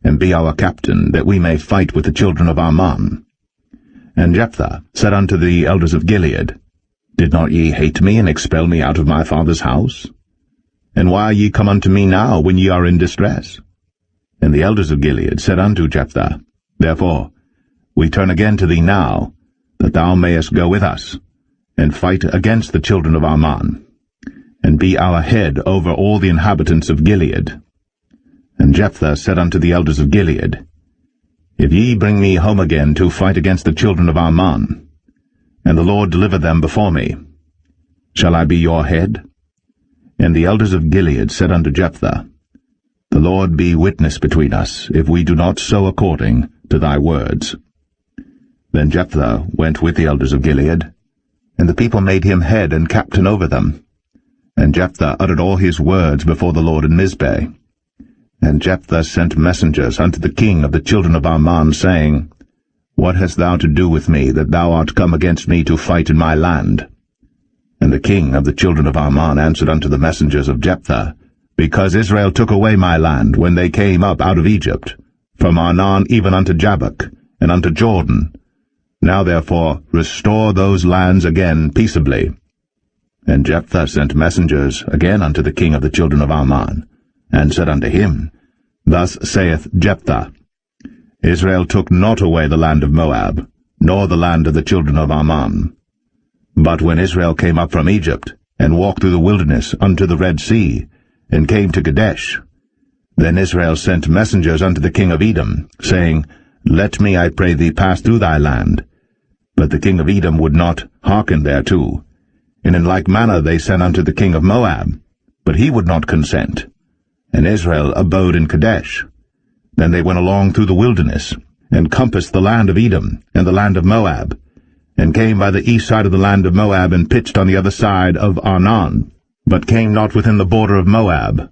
and be our captain, that we may fight with the children of Ammon. And Jephthah said unto the elders of Gilead, Did not ye hate me, and expel me out of my father's house? And why are ye come unto me now, when ye are in distress? And the elders of Gilead said unto Jephthah, Therefore we turn again to thee now, that thou mayest go with us, and fight against the children of Ammon, and be our head over all the inhabitants of Gilead. And Jephthah said unto the elders of Gilead, If ye bring me home again to fight against the children of Ammon, and the Lord deliver them before me, shall I be your head? And the elders of Gilead said unto Jephthah, The Lord be witness between us, if we do not so according to thy words. Then Jephthah went with the elders of Gilead, and the people made him head and captain over them. And Jephthah uttered all his words before the Lord in Mizpeh. And Jephthah sent messengers unto the king of the children of Ammon, saying, What hast thou to do with me, that thou art come against me to fight in my land? And the king of the children of Ammon answered unto the messengers of Jephthah, Because Israel took away my land when they came up out of Egypt, from Arnon even unto Jabbok, and unto Jordan. Now therefore restore those lands again peaceably. And Jephthah sent messengers again unto the king of the children of Ammon, and said unto him, Thus saith Jephthah, Israel took not away the land of Moab, nor the land of the children of Ammon. But when Israel came up from Egypt, and walked through the wilderness unto the Red Sea, and came to Kadesh, then Israel sent messengers unto the king of Edom, saying, Let me, I pray thee, pass through thy land. But the king of Edom would not hearken thereto. And in like manner they sent unto the king of Moab, but he would not consent. And Israel abode in Kadesh. Then they went along through the wilderness, and compassed the land of Edom, and the land of Moab, and came by the east side of the land of Moab, and pitched on the other side of Arnon, but came not within the border of Moab,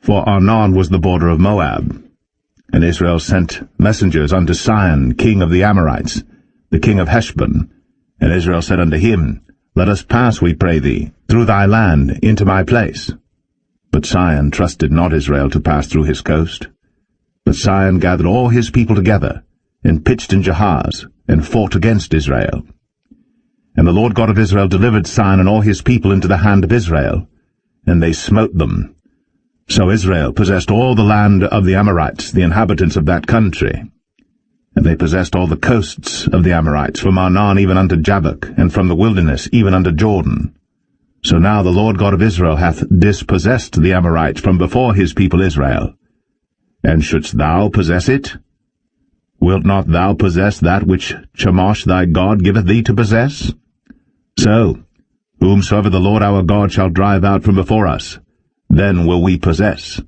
for Arnon was the border of Moab. And Israel sent messengers unto Sihon, king of the Amorites, the king of Heshbon. And Israel said unto him, Let us pass, we pray thee, through thy land into my place. But Sihon trusted not Israel to pass through his coast. But Sihon gathered all his people together, and pitched in Jahaz, and fought against Israel. And the Lord God of Israel delivered Sihon and all his people into the hand of Israel, and they smote them. So Israel possessed all the land of the Amorites, the inhabitants of that country. And they possessed all the coasts of the Amorites, from Arnon even unto Jabbok, and from the wilderness even unto Jordan. So now the Lord God of Israel hath dispossessed the Amorites from before his people Israel. And shouldst thou possess it? wilt not thou possess that which Chemosh thy God giveth thee to possess? So, whomsoever the Lord our God shall drive out from before us, then will we possess.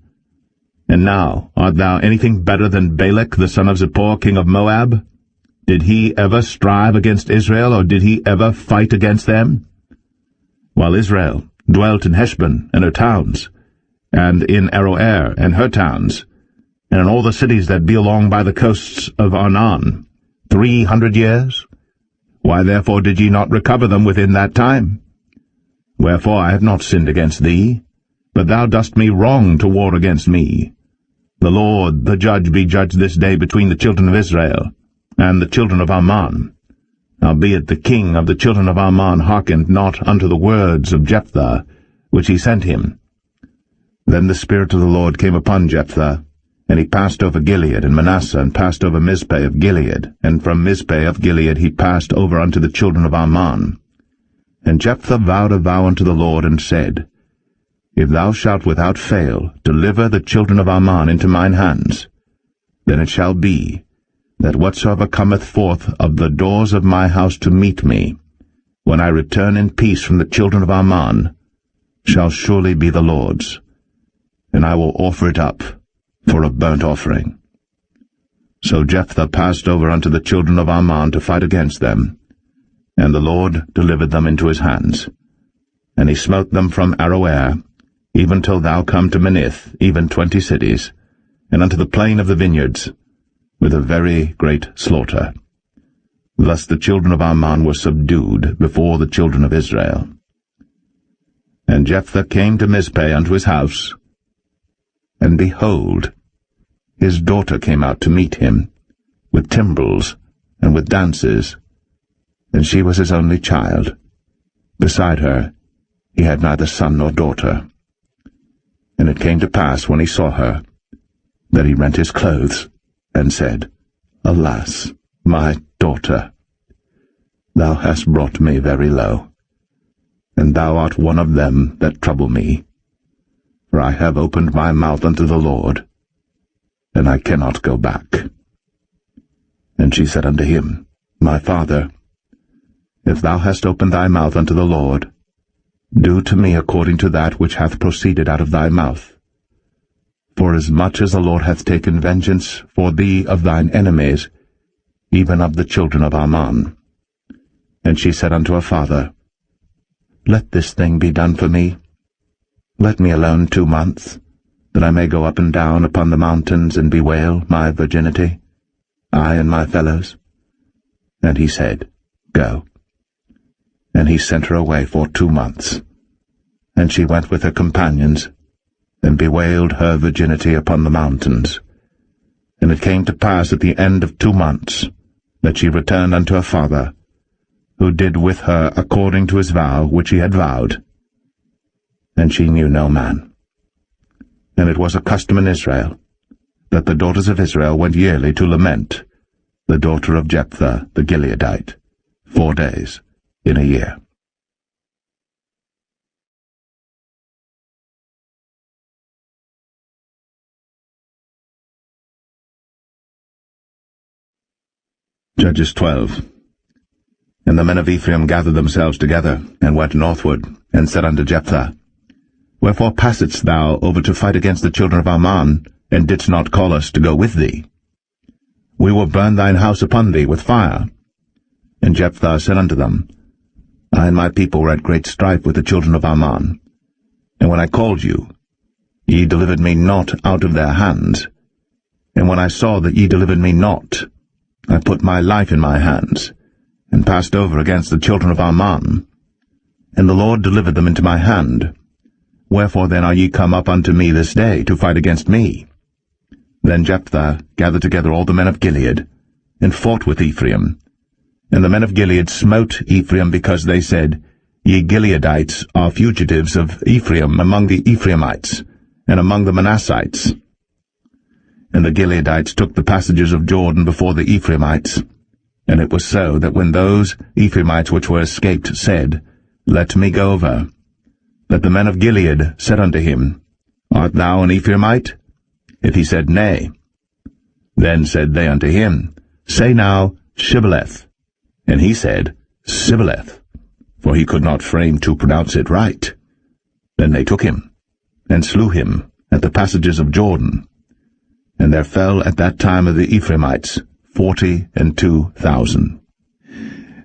And now, art thou anything better than Balak the son of Zippor, king of Moab? Did he ever strive against Israel, or did he ever fight against them? While Israel dwelt in Heshbon and her towns, and in Aroer and her towns, and in all the cities that be along by the coasts of Arnon, 300 years? Why therefore did ye not recover them within that time? Wherefore I have not sinned against thee, but thou dost me wrong to war against me. The Lord, the judge, be judged this day between the children of Israel and the children of Ammon. Howbeit the king of the children of Ammon hearkened not unto the words of Jephthah, which he sent him. Then the Spirit of the Lord came upon Jephthah, and he passed over Gilead and Manasseh, and passed over Mizpeh of Gilead, and from Mizpeh of Gilead he passed over unto the children of Ammon. And Jephthah vowed a vow unto the Lord, and said, If thou shalt without fail deliver the children of Ammon into mine hands, then it shall be, that whatsoever cometh forth of the doors of my house to meet me, when I return in peace from the children of Ammon, shall surely be the Lord's, and I will offer it up for a burnt offering. So Jephthah passed over unto the children of Ammon to fight against them, and the Lord delivered them into his hands. And he smote them from Aroer, even till thou come to Minnith, even 20 cities, and unto the plain of the vineyards, with a very great slaughter. Thus the children of Ammon were subdued before the children of Israel. And Jephthah came to Mizpeh unto his house, and behold, his daughter came out to meet him, with timbrels and with dances, and she was his only child. Beside her he had neither son nor daughter. And it came to pass, when he saw her, that he rent his clothes, and said, Alas, my daughter, thou hast brought me very low, and thou art one of them that trouble me. For I have opened my mouth unto the Lord, and I cannot go back. And she said unto him, My father, if thou hast opened thy mouth unto the Lord, do to me according to that which hath proceeded out of thy mouth. For as much as the Lord hath taken vengeance for thee of thine enemies, even of the children of Ammon. And she said unto her father, Let this thing be done for me. Let me alone 2 months, that I may go up and down upon the mountains and bewail my virginity, I and my fellows. And he said, Go. And he sent her away for 2 months. And she went with her companions, and bewailed her virginity upon the mountains. And it came to pass at the end of 2 months, that she returned unto her father, who did with her according to his vow which he had vowed. And she knew no man. And it was a custom in Israel, that the daughters of Israel went yearly to lament the daughter of Jephthah the Gileadite, 4 days in a year. Judges 12. And the men of Ephraim gathered themselves together, and went northward, and said unto Jephthah, Wherefore passedst thou over to fight against the children of Ammon, and didst not call us to go with thee? We will burn thine house upon thee with fire. And Jephthah said unto them, I and my people were at great strife with the children of Ammon. And when I called you, ye delivered me not out of their hands. And when I saw that ye delivered me not, I put my life in my hands, and passed over against the children of Ammon. And the Lord delivered them into my hand. Wherefore then are ye come up unto me this day to fight against me? Then Jephthah gathered together all the men of Gilead, and fought with Ephraim. And the men of Gilead smote Ephraim, because they said, Ye Gileadites are fugitives of Ephraim among the Ephraimites, and among the Manassites. And the Gileadites took the passages of Jordan before the Ephraimites. And it was so, that when those Ephraimites which were escaped said, Let me go over, that the men of Gilead said unto him, Art thou an Ephraimite? If he said, Nay, then said they unto him, Say now, Shibboleth. And he said, Sibboleth, for he could not frame to pronounce it right. Then they took him, and slew him at the passages of Jordan. And there fell at that time of the Ephraimites 42,000.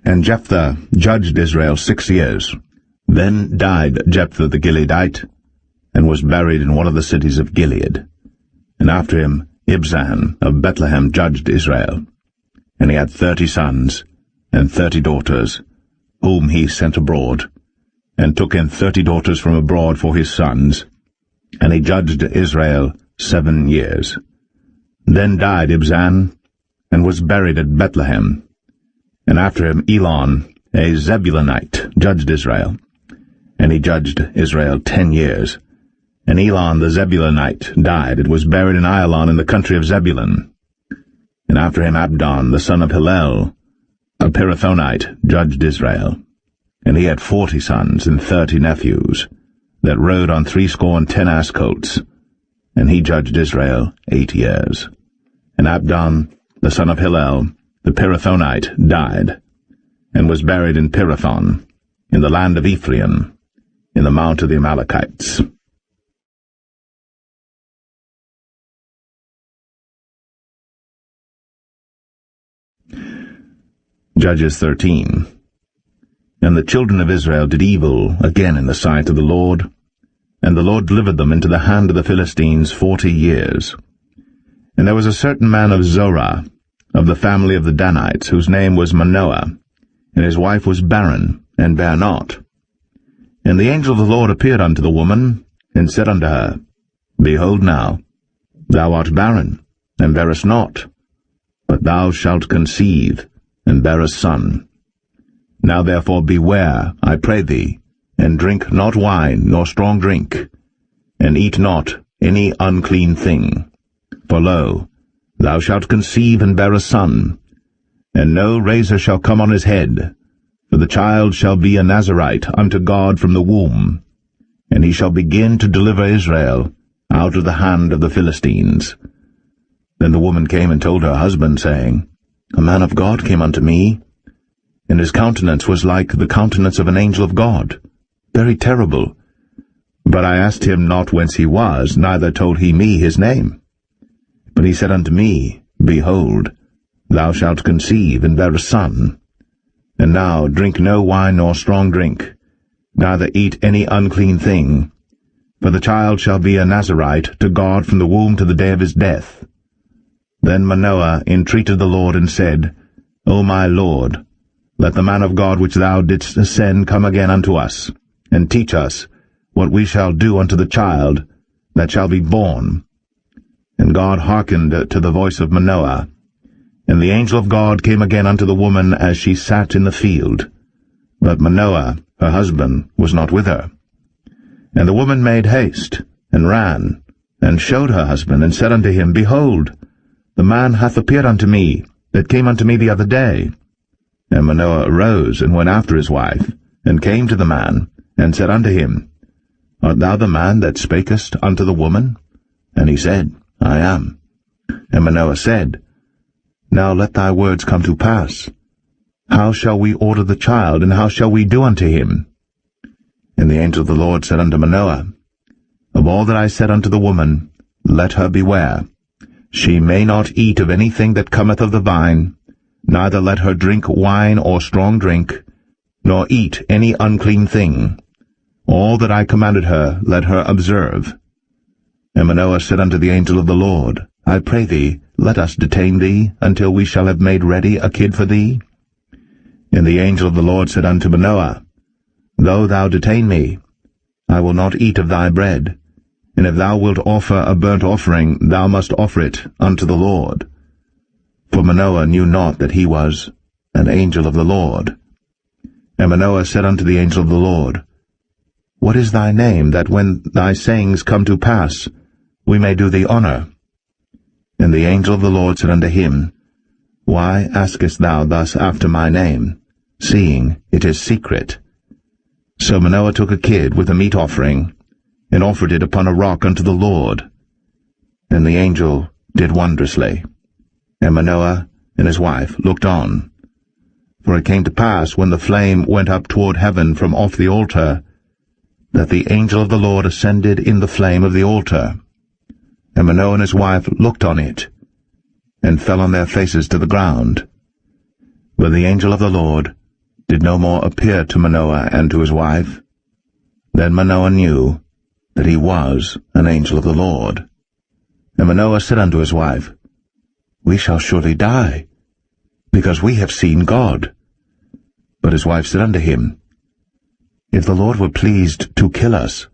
And Jephthah judged Israel 6 years. Then died Jephthah the Gileadite, and was buried in one of the cities of Gilead. And after him Ibzan of Bethlehem judged Israel. And he had 30 sons, and 30 daughters, whom he sent abroad, and took in 30 daughters from abroad for his sons. And he judged Israel 7 years. Then died Ibzan, and was buried at Bethlehem. And after him Elon, a Zebulunite, judged Israel. And he judged Israel 10 years. And Elon the Zebulunite died, and was buried in Ailon in the country of Zebulun. And after him Abdon, the son of Hillel, a Pirathonite, judged Israel. And he had 40 sons and 30 nephews, that rode on 70 ass colts. And he judged Israel 8 years. And Abdon, the son of Hillel, the Pirathonite, died, and was buried in Pirathon, in the land of Ephraim, in the mount of the Amalekites. Judges 13. And the children of Israel did evil again in the sight of the Lord, and the Lord delivered them into the hand of the Philistines 40 years. And there was a certain man of Zorah, of the family of the Danites, whose name was Manoah, and his wife was barren, and bare not. And the angel of the Lord appeared unto the woman, and said unto her, Behold now, thou art barren, and bearest not, but thou shalt conceive, and bear a son. Now therefore beware, I pray thee, and drink not wine nor strong drink, and eat not any unclean thing. For lo, thou shalt conceive and bear a son, and no razor shall come on his head, for the child shall be a Nazarite unto God from the womb, and he shall begin to deliver Israel out of the hand of the Philistines. Then the woman came and told her husband, saying, A man of God came unto me, and his countenance was like the countenance of an angel of God, very terrible. But I asked him not whence he was, neither told he me his name. But he said unto me, Behold, thou shalt conceive, and bear a son. And now drink no wine nor strong drink, neither eat any unclean thing, for the child shall be a Nazarite to God from the womb to the day of his death. Then Manoah entreated the Lord, and said, O my Lord, let the man of God which thou didst send come again unto us, and teach us what we shall do unto the child that shall be born. And God hearkened to the voice of Manoah. And the angel of God came again unto the woman as she sat in the field. But Manoah, her husband, was not with her. And the woman made haste, and ran, and showed her husband, and said unto him, Behold, the man hath appeared unto me, that came unto me the other day. And Manoah arose, and went after his wife, and came to the man, and said unto him, Art thou the man that spakest unto the woman? And he said, I am. And Manoah said, Now let thy words come to pass. How shall we order the child, and how shall we do unto him? And the angel of the Lord said unto Manoah, Of all that I said unto the woman, let her beware. She may not eat of anything that cometh of the vine, neither let her drink wine or strong drink, nor eat any unclean thing. All that I commanded her, let her observe. And Manoah said unto the angel of the Lord, I pray thee, let us detain thee, until we shall have made ready a kid for thee. And the angel of the Lord said unto Manoah, Though thou detain me, I will not eat of thy bread, and if thou wilt offer a burnt offering, thou must offer it unto the Lord. For Manoah knew not that he was an angel of the Lord. And Manoah said unto the angel of the Lord, What is thy name, that when thy sayings come to pass, we may do thee honor? And the angel of the Lord said unto him, Why askest thou thus after my name, seeing it is secret? So Manoah took a kid with a meat offering, and offered it upon a rock unto the Lord. And the angel did wondrously. And Manoah and his wife looked on. For it came to pass, when the flame went up toward heaven from off the altar, that the angel of the Lord ascended in the flame of the altar. And Manoah and his wife looked on it, and fell on their faces to the ground. But the angel of the Lord did no more appear to Manoah and to his wife. Then Manoah knew that he was an angel of the Lord. And Manoah said unto his wife, We shall surely die, because we have seen God. But his wife said unto him, If the Lord were pleased to kill us,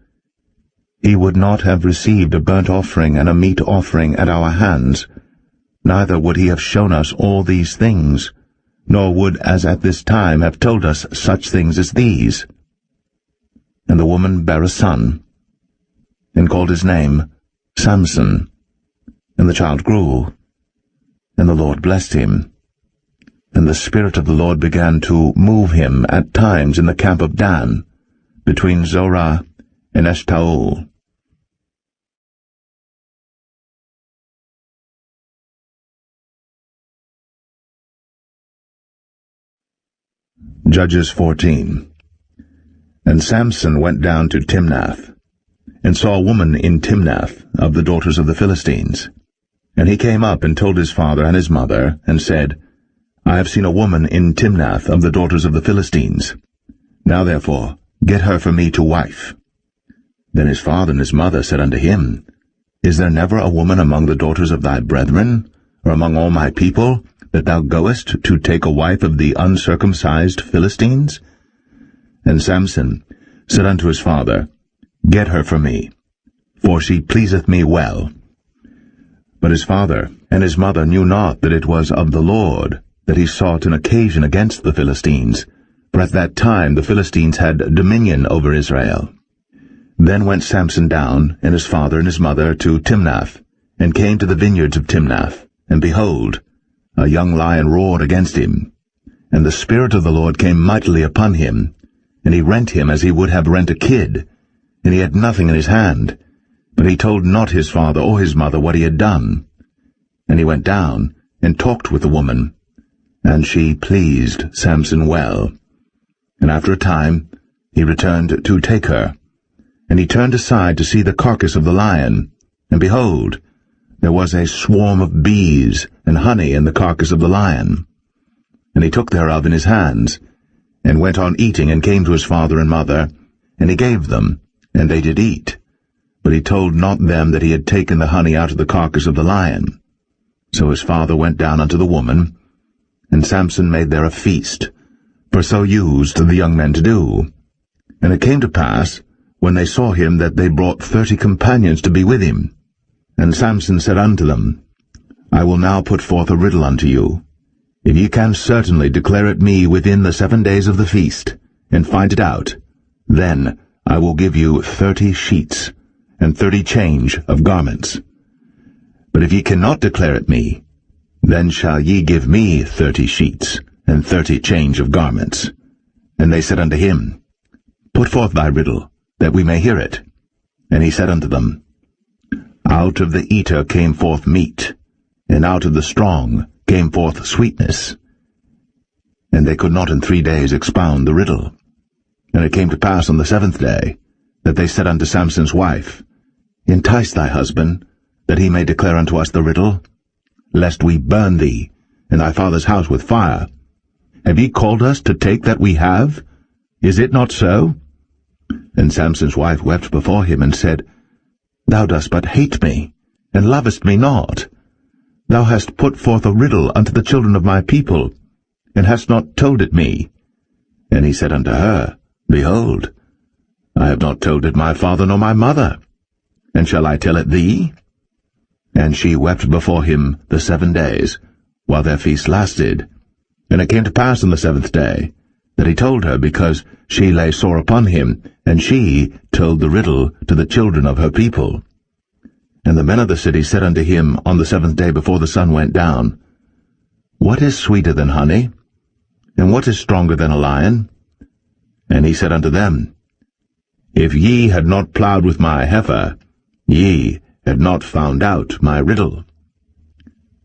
he would not have received a burnt offering and a meat offering at our hands, neither would he have shown us all these things, nor would, as at this time, have told us such things as these. And the woman bare a son, and called his name Samson. And the child grew, and the Lord blessed him. And the Spirit of the Lord began to move him at times in the camp of Dan, between Zorah and Eshtaol. Judges 14. And Samson went down to Timnath, and saw a woman in Timnath of the daughters of the Philistines. And he came up and told his father and his mother, and said, I have seen a woman in Timnath of the daughters of the Philistines. Now therefore, get her for me to wife. Then his father and his mother said unto him, Is there never a woman among the daughters of thy brethren, or among all my people, that thou goest to take a wife of the uncircumcised Philistines? And Samson said unto his father, Get her for me, for she pleaseth me well. But his father and his mother knew not that it was of the Lord that he sought an occasion against the Philistines, for at that time the Philistines had dominion over Israel. Then went Samson down, and his father and his mother, to Timnath, and came to the vineyards of Timnath, and behold, a young lion roared against him. And the Spirit of the Lord came mightily upon him, and he rent him as he would have rent a kid, and he had nothing in his hand, but he told not his father or his mother what he had done. And he went down, and talked with the woman, and she pleased Samson well. And after a time he returned to take her. And he turned aside to see the carcass of the lion, and behold, there was a swarm of bees and honey in the carcass of the lion. And he took thereof in his hands, and went on eating, and came to his father and mother, and he gave them, and they did eat. But he told not them that he had taken the honey out of the carcass of the lion. So his father went down unto the woman, and Samson made there a feast, for so used the young men to do. And it came to pass, when they saw him, that they brought 30 companions to be with him. And Samson said unto them, I will now put forth a riddle unto you. If ye can certainly declare it me within the 7 days of the feast, and find it out, then I will give you 30 sheets, and 30 change of garments. But if ye cannot declare it me, then shall ye give me 30 sheets, and 30 change of garments. And they said unto him, Put forth thy riddle, that we may hear it. And he said unto them, Out of the eater came forth meat, and out of the strong came forth sweetness. And they could not in 3 days expound the riddle. And it came to pass on the 7th day, that they said unto Samson's wife, Entice thy husband, that he may declare unto us the riddle, lest we burn thee, and thy father's house with fire. Have ye called us to take that we have? Is it not so? And Samson's wife wept before him, and said, Thou dost but hate me, and lovest me not. Thou hast put forth a riddle unto the children of my people, and hast not told it me. And he said unto her, Behold, I have not told it my father nor my mother, and shall I tell it thee? And she wept before him the 7 days, while their feast lasted. And it came to pass on the 7th day, that he told her, because she lay sore upon him, and she told the riddle to the children of her people. And the men of the city said unto him on the 7th day before the sun went down, What is sweeter than honey? And what is stronger than a lion? And he said unto them, If ye had not plowed with my heifer, ye had not found out my riddle.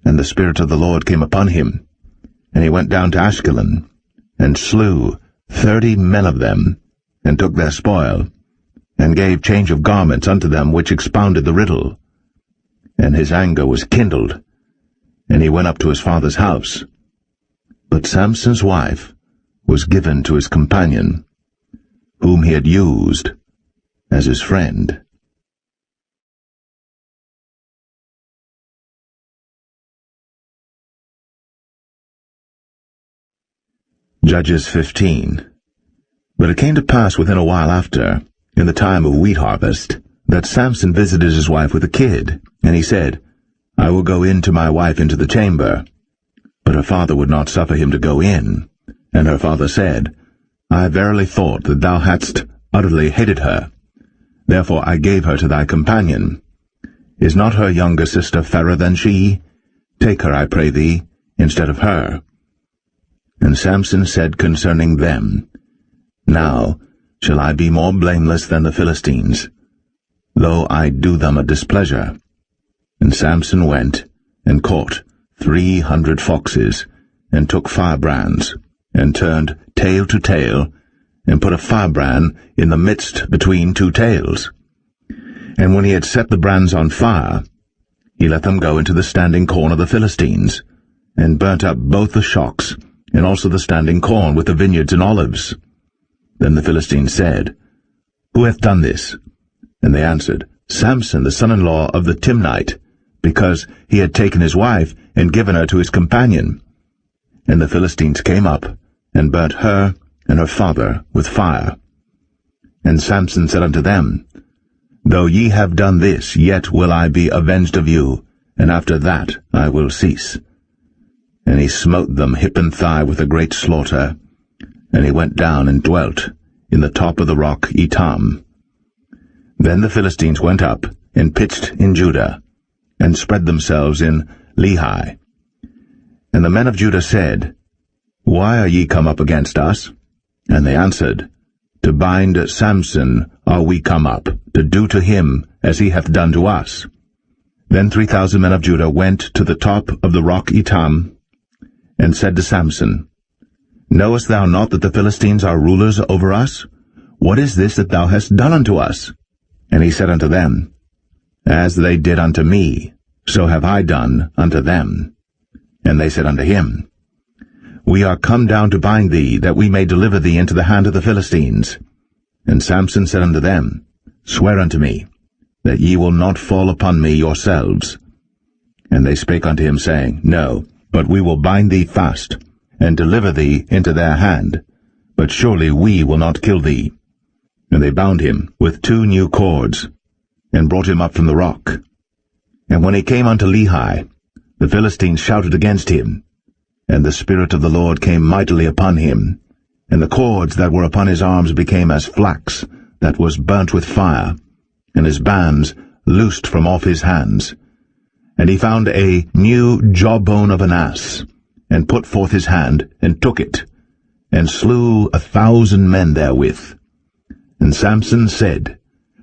And the Spirit of the Lord came upon him, And he went down to Ashkelon, and slew 30 men of them, and took their spoil, and gave change of garments unto them which expounded the riddle. And his anger was kindled, and he went up to his father's house. But Samson's wife was given to his companion, whom he had used as his friend. Judges 15. But it came to pass within a while after, in the time of wheat harvest, that Samson visited his wife with a kid, and he said, I will go in to my wife into the chamber. But her father would not suffer him to go in. And her father said, I verily thought that thou hadst utterly hated her. Therefore I gave her to thy companion. Is not her younger sister fairer than she? Take her, I pray thee, instead of her. And Samson said concerning them, Now shall I be more blameless than the Philistines, though I do them a displeasure. And Samson went and caught 300 foxes, and took firebrands, and turned tail to tail, and put a firebrand in the midst between two tails. And when he had set the brands on fire, he let them go into the standing corn of the Philistines, and burnt up both the shocks, and also the standing corn with the vineyards and olives. Then the Philistines said, Who hath done this? And they answered, Samson, the son-in-law of the Timnite, because he had taken his wife and given her to his companion. And the Philistines came up, and burnt her and her father with fire. And Samson said unto them, Though ye have done this, yet will I be avenged of you, and after that I will cease. And he smote them hip and thigh with a great slaughter, and he went down and dwelt in the top of the rock Etam. Then the Philistines went up and pitched in Judah, and spread themselves in Lehi. And the men of Judah said, Why are ye come up against us? And they answered, To bind Samson are we come up, to do to him as he hath done to us. Then 3,000 men of Judah went to the top of the rock Etam, and said to Samson, Knowest thou not that the Philistines are rulers over us? What is this that thou hast done unto us? And he said unto them, As they did unto me, so have I done unto them. And they said unto him, We are come down to bind thee, that we may deliver thee into the hand of the Philistines. And Samson said unto them, Swear unto me, that ye will not fall upon me yourselves. And they spake unto him, saying, No, but we will bind thee fast, and deliver thee into their hand. But surely we will not kill thee. And they bound him with 2 new cords, and brought him up from the rock. And when he came unto Lehi, the Philistines shouted against him, and the Spirit of the Lord came mightily upon him, and the cords that were upon his arms became as flax that was burnt with fire, and his bands loosed from off his hands. And he found a new jawbone of an ass, and put forth his hand, and took it, and slew 1,000 men therewith. And Samson said,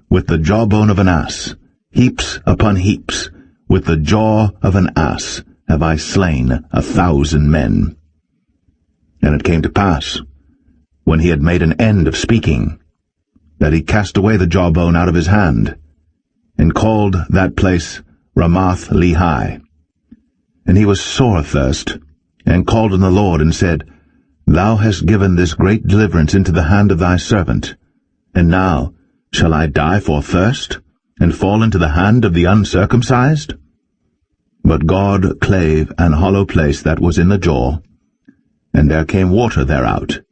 With the jawbone of an ass, heaps upon heaps, with the jaw of an ass have I slain 1,000 men. And it came to pass, when he had made an end of speaking, that he cast away the jawbone out of his hand, and called that place Ramath Lehi. And he was sore athirst, and called on the Lord, and said, Thou hast given this great deliverance into the hand of thy servant, and now shall I die for thirst, and fall into the hand of the uncircumcised? But God clave an hollow place that was in the jaw, and there came water thereout.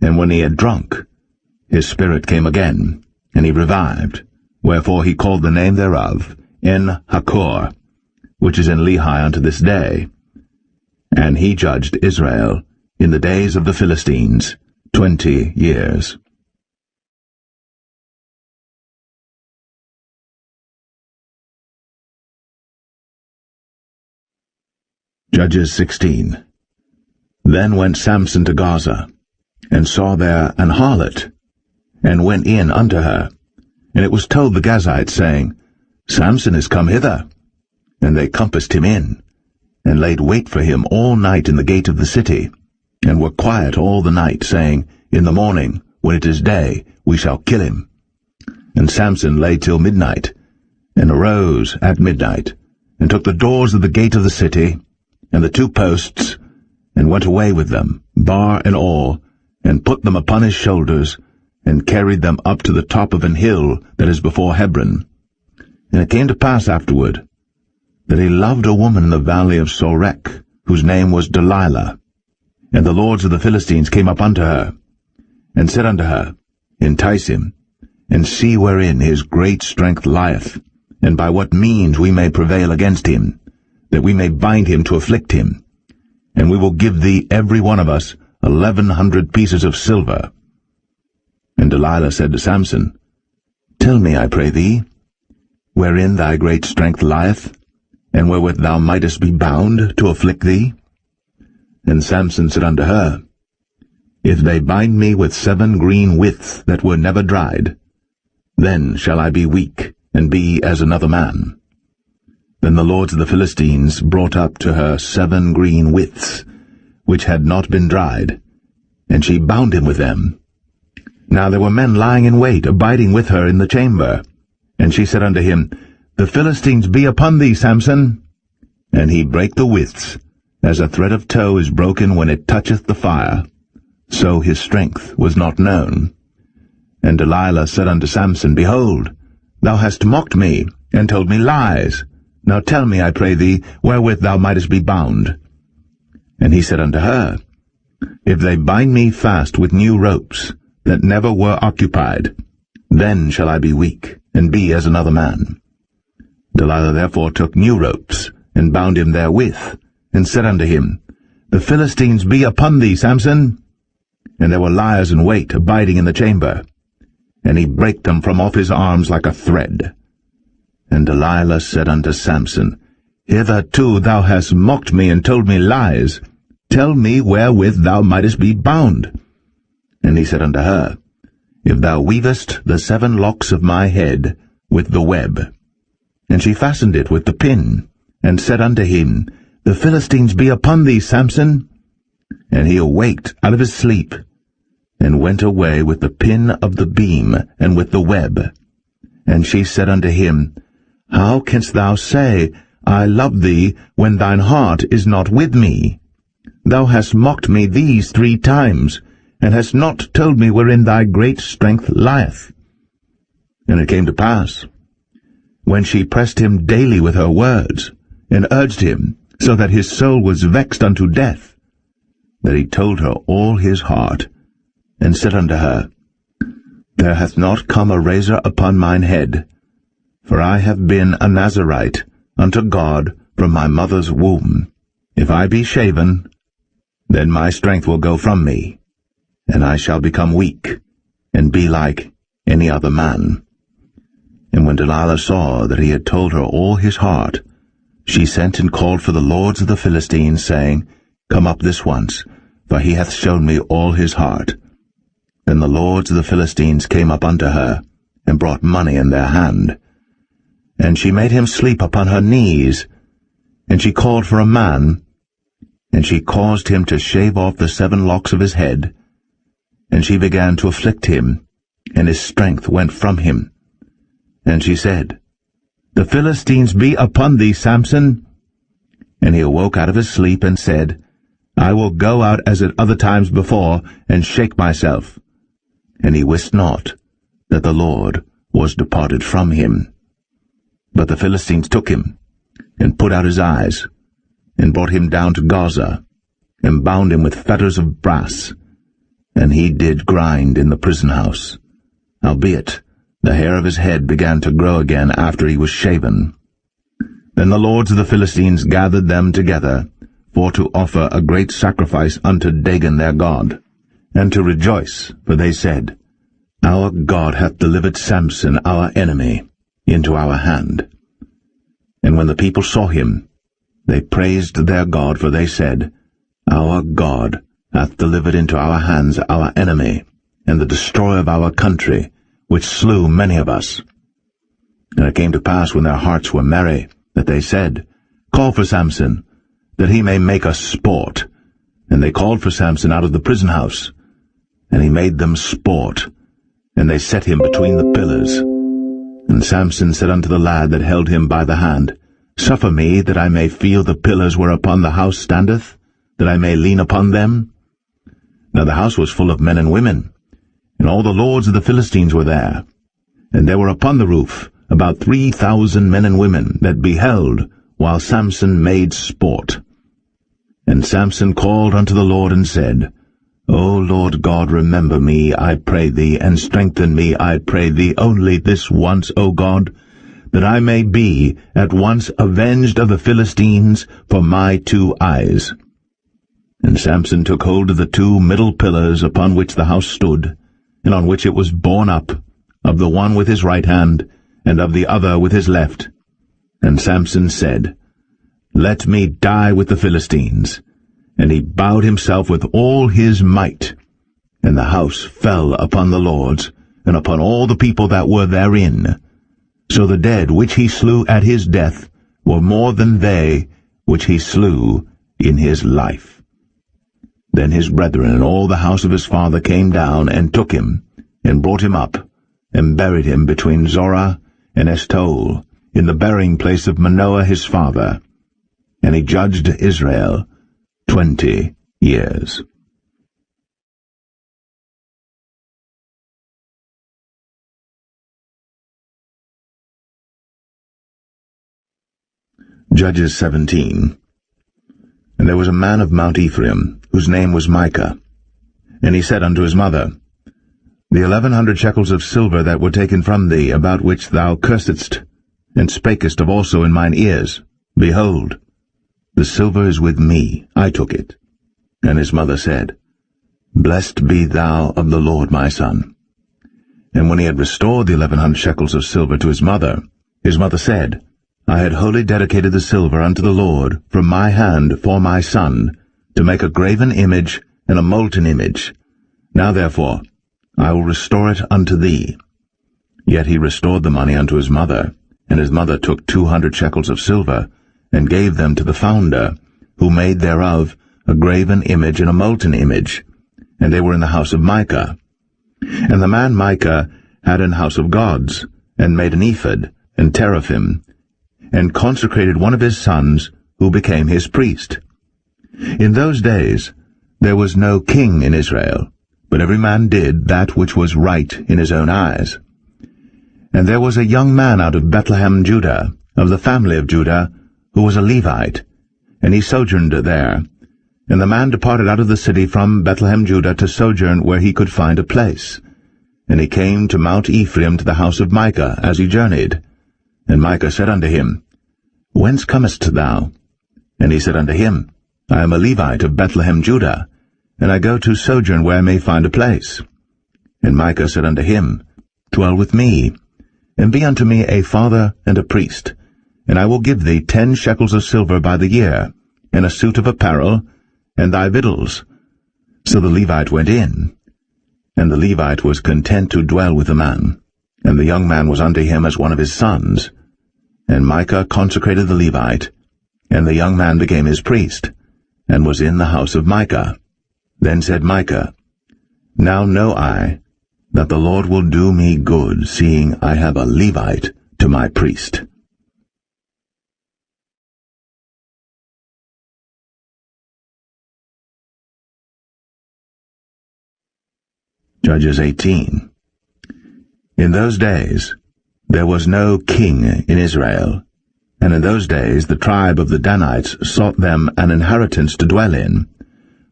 And when he had drunk, his spirit came again, and he revived, wherefore he called the name thereof En-Hakkore, which is in Lehi unto this day. And he judged Israel in the days of the Philistines 20 years. Judges 16. Then went Samson to Gaza, and saw there an harlot, and went in unto her. And it was told the Gazites, saying, Samson is come hither. And they compassed him in, and laid wait for him all night in the gate of the city, and were quiet all the night, saying, In the morning, when it is day, we shall kill him. And Samson lay till midnight, and arose at midnight, and took the doors of the gate of the city, and the 2 posts, and went away with them, bar and all, and put them upon his shoulders, and carried them up to the top of an hill that is before Hebron. And it came to pass afterward, that he loved a woman in the valley of Sorek, whose name was Delilah. And the lords of the Philistines came up unto her, and said unto her, Entice him, and see wherein his great strength lieth, and by what means we may prevail against him, that we may bind him to afflict him. And we will give thee every one of us 1,100 pieces of silver. And Delilah said to Samson, Tell me, I pray thee, wherein thy great strength lieth, and wherewith thou mightest be bound to afflict thee? And Samson said unto her, If they bind me with 7 green withs that were never dried, then shall I be weak, and be as another man. Then the lords of the Philistines brought up to her 7 green withs, which had not been dried, and she bound him with them. Now there were men lying in wait, abiding with her in the chamber. And she said unto him, The Philistines be upon thee, Samson. And he brake the withs, as a thread of tow is broken when it toucheth the fire. So his strength was not known. And Delilah said unto Samson, Behold, thou hast mocked me, and told me lies. Now tell me, I pray thee, wherewith thou mightest be bound. And he said unto her, If they bind me fast with new ropes, that never were occupied, then shall I be weak, and be as another man. Delilah therefore took new ropes, and bound him therewith, and said unto him, The Philistines be upon thee, Samson. And there were liers in wait, abiding in the chamber. And he brake them from off his arms like a thread. And Delilah said unto Samson, Hitherto thou hast mocked me, and told me lies. Tell me wherewith thou mightest be bound. And he said unto her, If thou weavest the 7 locks of my head with the web. And she fastened it with the pin, and said unto him, The Philistines be upon thee, Samson. And he awaked out of his sleep, and went away with the pin of the beam, and with the web. And she said unto him, How canst thou say, I love thee, when thine heart is not with me? Thou hast mocked me these 3 times, and hast not told me wherein thy great strength lieth. And it came to pass, when she pressed him daily with her words, and urged him, so that his soul was vexed unto death, that he told her all his heart, and said unto her, There hath not come a razor upon mine head, for I have been a Nazarite unto God from my mother's womb. If I be shaven, then my strength will go from me, and I shall become weak, and be like any other man. And when Delilah saw that he had told her all his heart, she sent and called for the lords of the Philistines, saying, Come up this once, for he hath shown me all his heart. Then the lords of the Philistines came up unto her, and brought money in their hand. And she made him sleep upon her knees, and she called for a man, and she caused him to shave off the 7 locks of his head, and she began to afflict him, and his strength went from him. And she said, The Philistines be upon thee, Samson. And he awoke out of his sleep, and said, I will go out as at other times before, and shake myself. And he wist not that the Lord was departed from him. But the Philistines took him, and put out his eyes, and brought him down to Gaza, and bound him with fetters of brass, and he did grind in the prison house. Howbeit, the hair of his head began to grow again after he was shaven. Then the lords of the Philistines gathered them together, for to offer a great sacrifice unto Dagon their god, and to rejoice, for they said, Our God hath delivered Samson our enemy into our hand. And when the people saw him, they praised their God, for they said, Our God hath delivered into our hands our enemy, and the destroyer of our country, which slew many of us. And it came to pass, when their hearts were merry, that they said, Call for Samson. that he may make us sport. And they called for Samson out of the prison house. And he made them sport, and they set him between the pillars. And Samson said unto the lad that held him by the hand, Suffer me, that I may feel the pillars whereupon the house standeth, that I may lean upon them. Now the house was full of men and women, and all the lords of the Philistines were there. And there were upon the roof about 3,000 men and women that beheld while Samson made sport. And Samson called unto the Lord and said, O Lord God, remember me, I pray thee, and strengthen me, I pray thee, only this once, O God, that I may be at once avenged of the Philistines for my 2 eyes. And Samson took hold of the 2 middle pillars upon which the house stood, and on which it was borne up, of the one with his right hand, and of the other with his left. And Samson said, Let me die with the Philistines. And he bowed himself with all his might. And the house fell upon the lords, and upon all the people that were therein. So the dead which he slew at his death were more than they which he slew in his life. Then his brethren and all the house of his father came down, and took him, and brought him up, and buried him between Zorah and Eshtaol, in the burying place of Manoah his father. And he judged Israel 20 years. Judges 17. And there was a man of Mount Ephraim, whose name was Micah. And he said unto his mother, The 1,100 shekels of silver that were taken from thee, about which thou cursedst, and spakest of also in mine ears, behold, the silver is with me, I took it. And his mother said, Blessed be thou of the Lord, my son. And when he had restored the 1,100 shekels of silver to his mother said, I had wholly dedicated the silver unto the Lord from my hand for my son, to make a graven image and a molten image. Now therefore I will restore it unto thee. Yet he restored the money unto his mother, and his mother took 200 shekels of silver, and gave them to the founder, who made thereof a graven image and a molten image, and they were in the house of Micah. And the man Micah had an house of gods, and made an ephod, and teraphim, and consecrated one of his sons, who became his priest. In those days there was no king in Israel, but every man did that which was right in his own eyes. And there was a young man out of Bethlehem, Judah, of the family of Judah, who was a Levite, and he sojourned there. And the man departed out of the city from Bethlehem, Judah, to sojourn where he could find a place. And he came to Mount Ephraim, to the house of Micah, as he journeyed. And Micah said unto him, Whence comest thou? And he said unto him, I am a Levite of Bethlehem, Judah, and I go to sojourn where I may find a place. And Micah said unto him, Dwell with me, and be unto me a father and a priest, and I will give thee 10 shekels of silver by the year, and a suit of apparel, and thy victuals. So the Levite went in, and the Levite was content to dwell with the man, and the young man was unto him as one of his sons. And Micah consecrated the Levite, and the young man became his priest, and was in the house of Micah. Then said Micah, Now know I that the Lord will do me good, seeing I have a Levite to my priest. Judges 18. In those days there was no king in Israel, and in those days the tribe of the Danites sought them an inheritance to dwell in,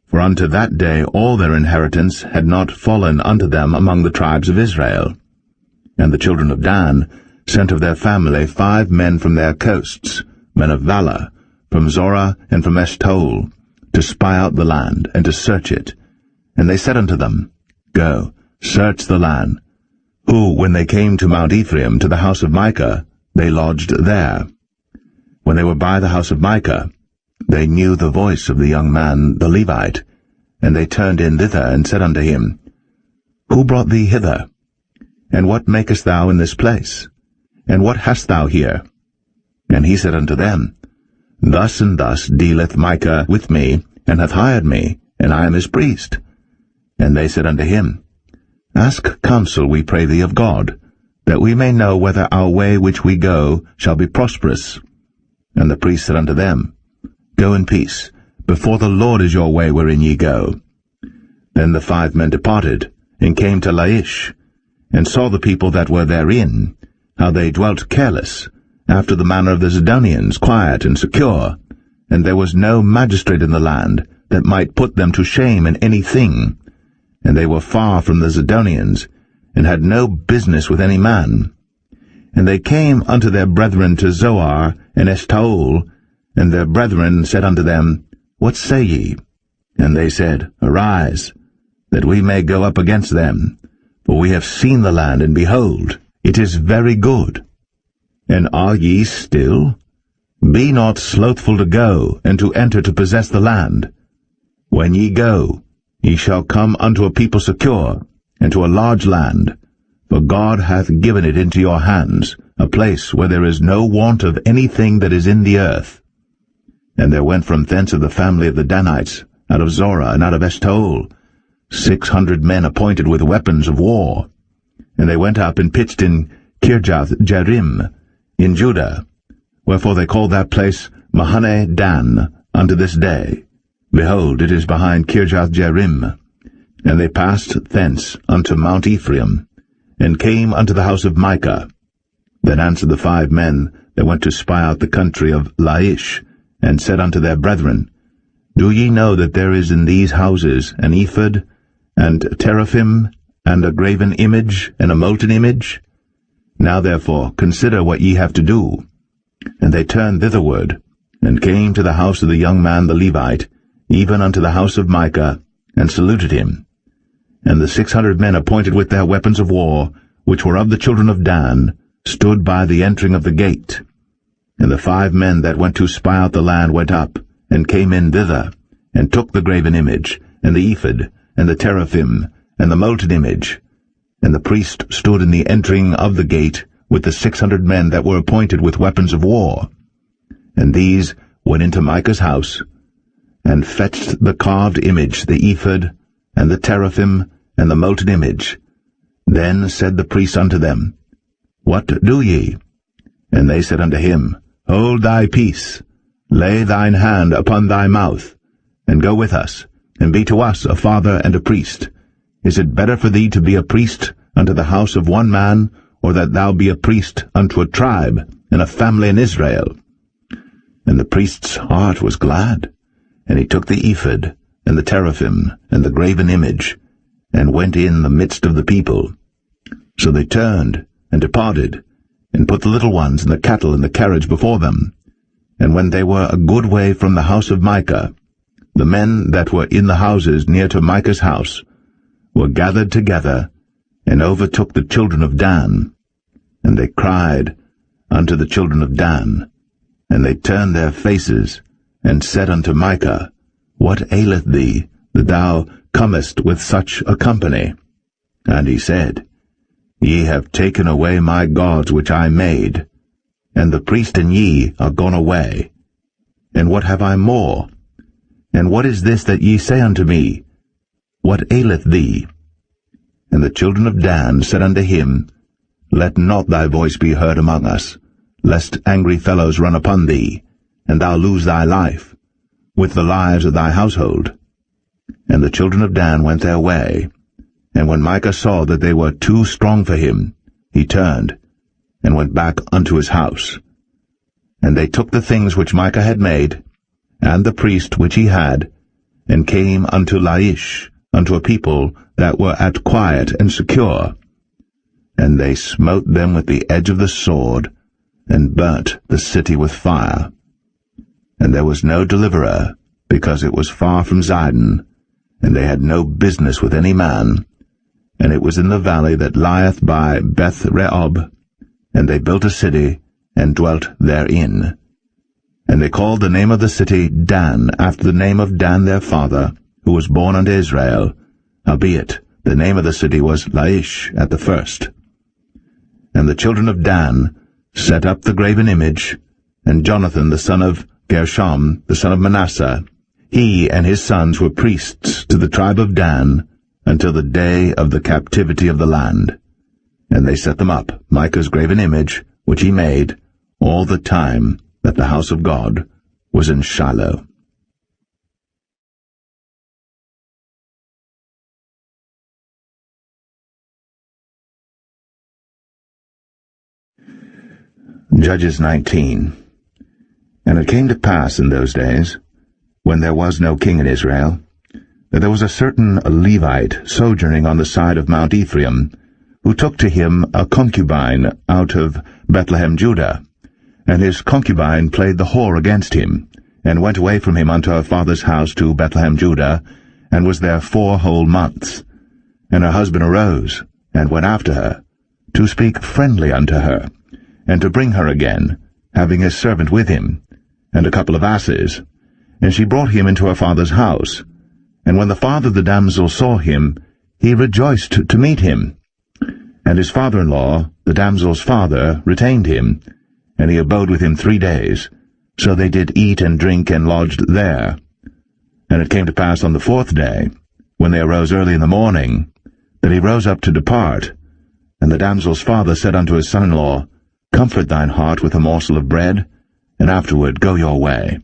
for unto that day all their inheritance had not fallen unto them among the tribes of Israel. And the children of Dan sent of their family 5 men from their coasts, men of valor, from Zorah and from Eshtaol, to spy out the land, and to search it. And they said unto them, Go, search the land. Who, when they came to Mount Ephraim, to the house of Micah, they lodged there. When they were by the house of Micah, they knew the voice of the young man, the Levite, and they turned in thither, and said unto him, Who brought thee hither? And what makest thou in this place? And what hast thou here? And he said unto them, Thus and thus dealeth Micah with me, and hath hired me, and I am his priest. And they said unto him, Ask counsel, we pray thee, of God, that we may know whether our way which we go shall be prosperous. And the priest said unto them, Go in peace, before the Lord is your way wherein ye go. Then the 5 men departed, and came to Laish, and saw the people that were therein, how they dwelt careless, after the manner of the Zidonians, quiet and secure, and there was no magistrate in the land that might put them to shame in any thing, and they were far from the Zidonians, and had no business with any man. And they came unto their brethren to Zoar and Eshtaol, and their brethren said unto them, What say ye? And they said, Arise, that we may go up against them, for we have seen the land, and behold, it is very good. And are ye still? Be not slothful to go, and to enter to possess the land. When ye go, ye shall come unto a people secure, and to a large land, for God hath given it into your hands, a place where there is no want of anything that is in the earth. And there went from thence of the family of the Danites, out of Zorah and out of Eshtaol, 600 men appointed with weapons of war. And they went up and pitched in Kirjath-jearim, in Judah, wherefore they call that place Mahane Dan unto this day. Behold, it is behind Kirjath-jearim. And they passed thence unto Mount Ephraim, and came unto the house of Micah. Then answered the 5 men that went to spy out the country of Laish, and said unto their brethren, Do ye know that there is in these houses an ephod, and teraphim, and a graven image, and a molten image? Now therefore consider what ye have to do. And they turned thitherward, and came to the house of the young man the Levite, even unto the house of Micah, and saluted him. And the 600 men appointed with their weapons of war, which were of the children of Dan, stood by the entering of the gate. And the 5 men that went to spy out the land went up, and came in thither, and took the graven image, and the ephod, and the teraphim, and the molten image. And the priest stood in the entering of the gate, with the 600 men that were appointed with weapons of war. And these went into Micah's house, and fetched the carved image, the ephod, and the teraphim, and the molten image. Then said the priest unto them, What do ye? And they said unto him, Hold thy peace, lay thine hand upon thy mouth, and go with us, and be to us a father and a priest. Is it better for thee to be a priest unto the house of one man, or that thou be a priest unto a tribe and a family in Israel? And the priest's heart was glad, and he took the ephod, and the teraphim, and the graven image, and went in the midst of the people. So they turned, and departed, and put the little ones and the cattle in the carriage before them. And when they were a good way from the house of Micah, the men that were in the houses near to Micah's house were gathered together, and overtook the children of Dan. And they cried unto the children of Dan, and they turned their faces, and said unto Micah, What aileth thee, that thou comest with such a company? And he said, Ye have taken away my gods which I made, and the priest and ye are gone away. And what have I more? And what is this that ye say unto me? What aileth thee? And the children of Dan said unto him, Let not thy voice be heard among us, lest angry fellows run upon thee, and thou lose thy life, with the lives of thy household. And the children of Dan went their way. And when Micah saw that they were too strong for him, he turned, and went back unto his house. And they took the things which Micah had made, and the priest which he had, and came unto Laish, unto a people that were at quiet and secure. And they smote them with the edge of the sword, and burnt the city with fire. And there was no deliverer, because it was far from Zidon, and they had no business with any man. And it was in the valley that lieth by Beth-rehob, and they built a city, and dwelt therein. And they called the name of the city Dan, after the name of Dan their father, who was born unto Israel, howbeit the name of the city was Laish at the first. And the children of Dan set up the graven image, and Jonathan the son of Gershom, the son of Manasseh. He and his sons were priests to the tribe of Dan until the day of the captivity of the land. And they set them up, Micah's graven image, which he made, all the time that the house of God was in Shiloh. Judges 19. And it came to pass in those days, when there was no king in Israel, that there was a certain Levite sojourning on the side of Mount Ephraim, who took to him a concubine out of Bethlehem, Judah. And his concubine played the whore against him, and went away from him unto her father's house to Bethlehem, Judah, and was there 4 whole months. And her husband arose, and went after her, to speak friendly unto her, and to bring her again, having his servant with him, and a couple of asses. And she brought him into her father's house. And when the father of the damsel saw him, he rejoiced to meet him. And his father-in-law, the damsel's father, retained him, and he abode with him 3 days. So they did eat and drink and lodged there. And it came to pass on the 4th day, when they arose early in the morning, that he rose up to depart. And the damsel's father said unto his son-in-law, Comfort thine heart with a morsel of bread, and afterward go your way.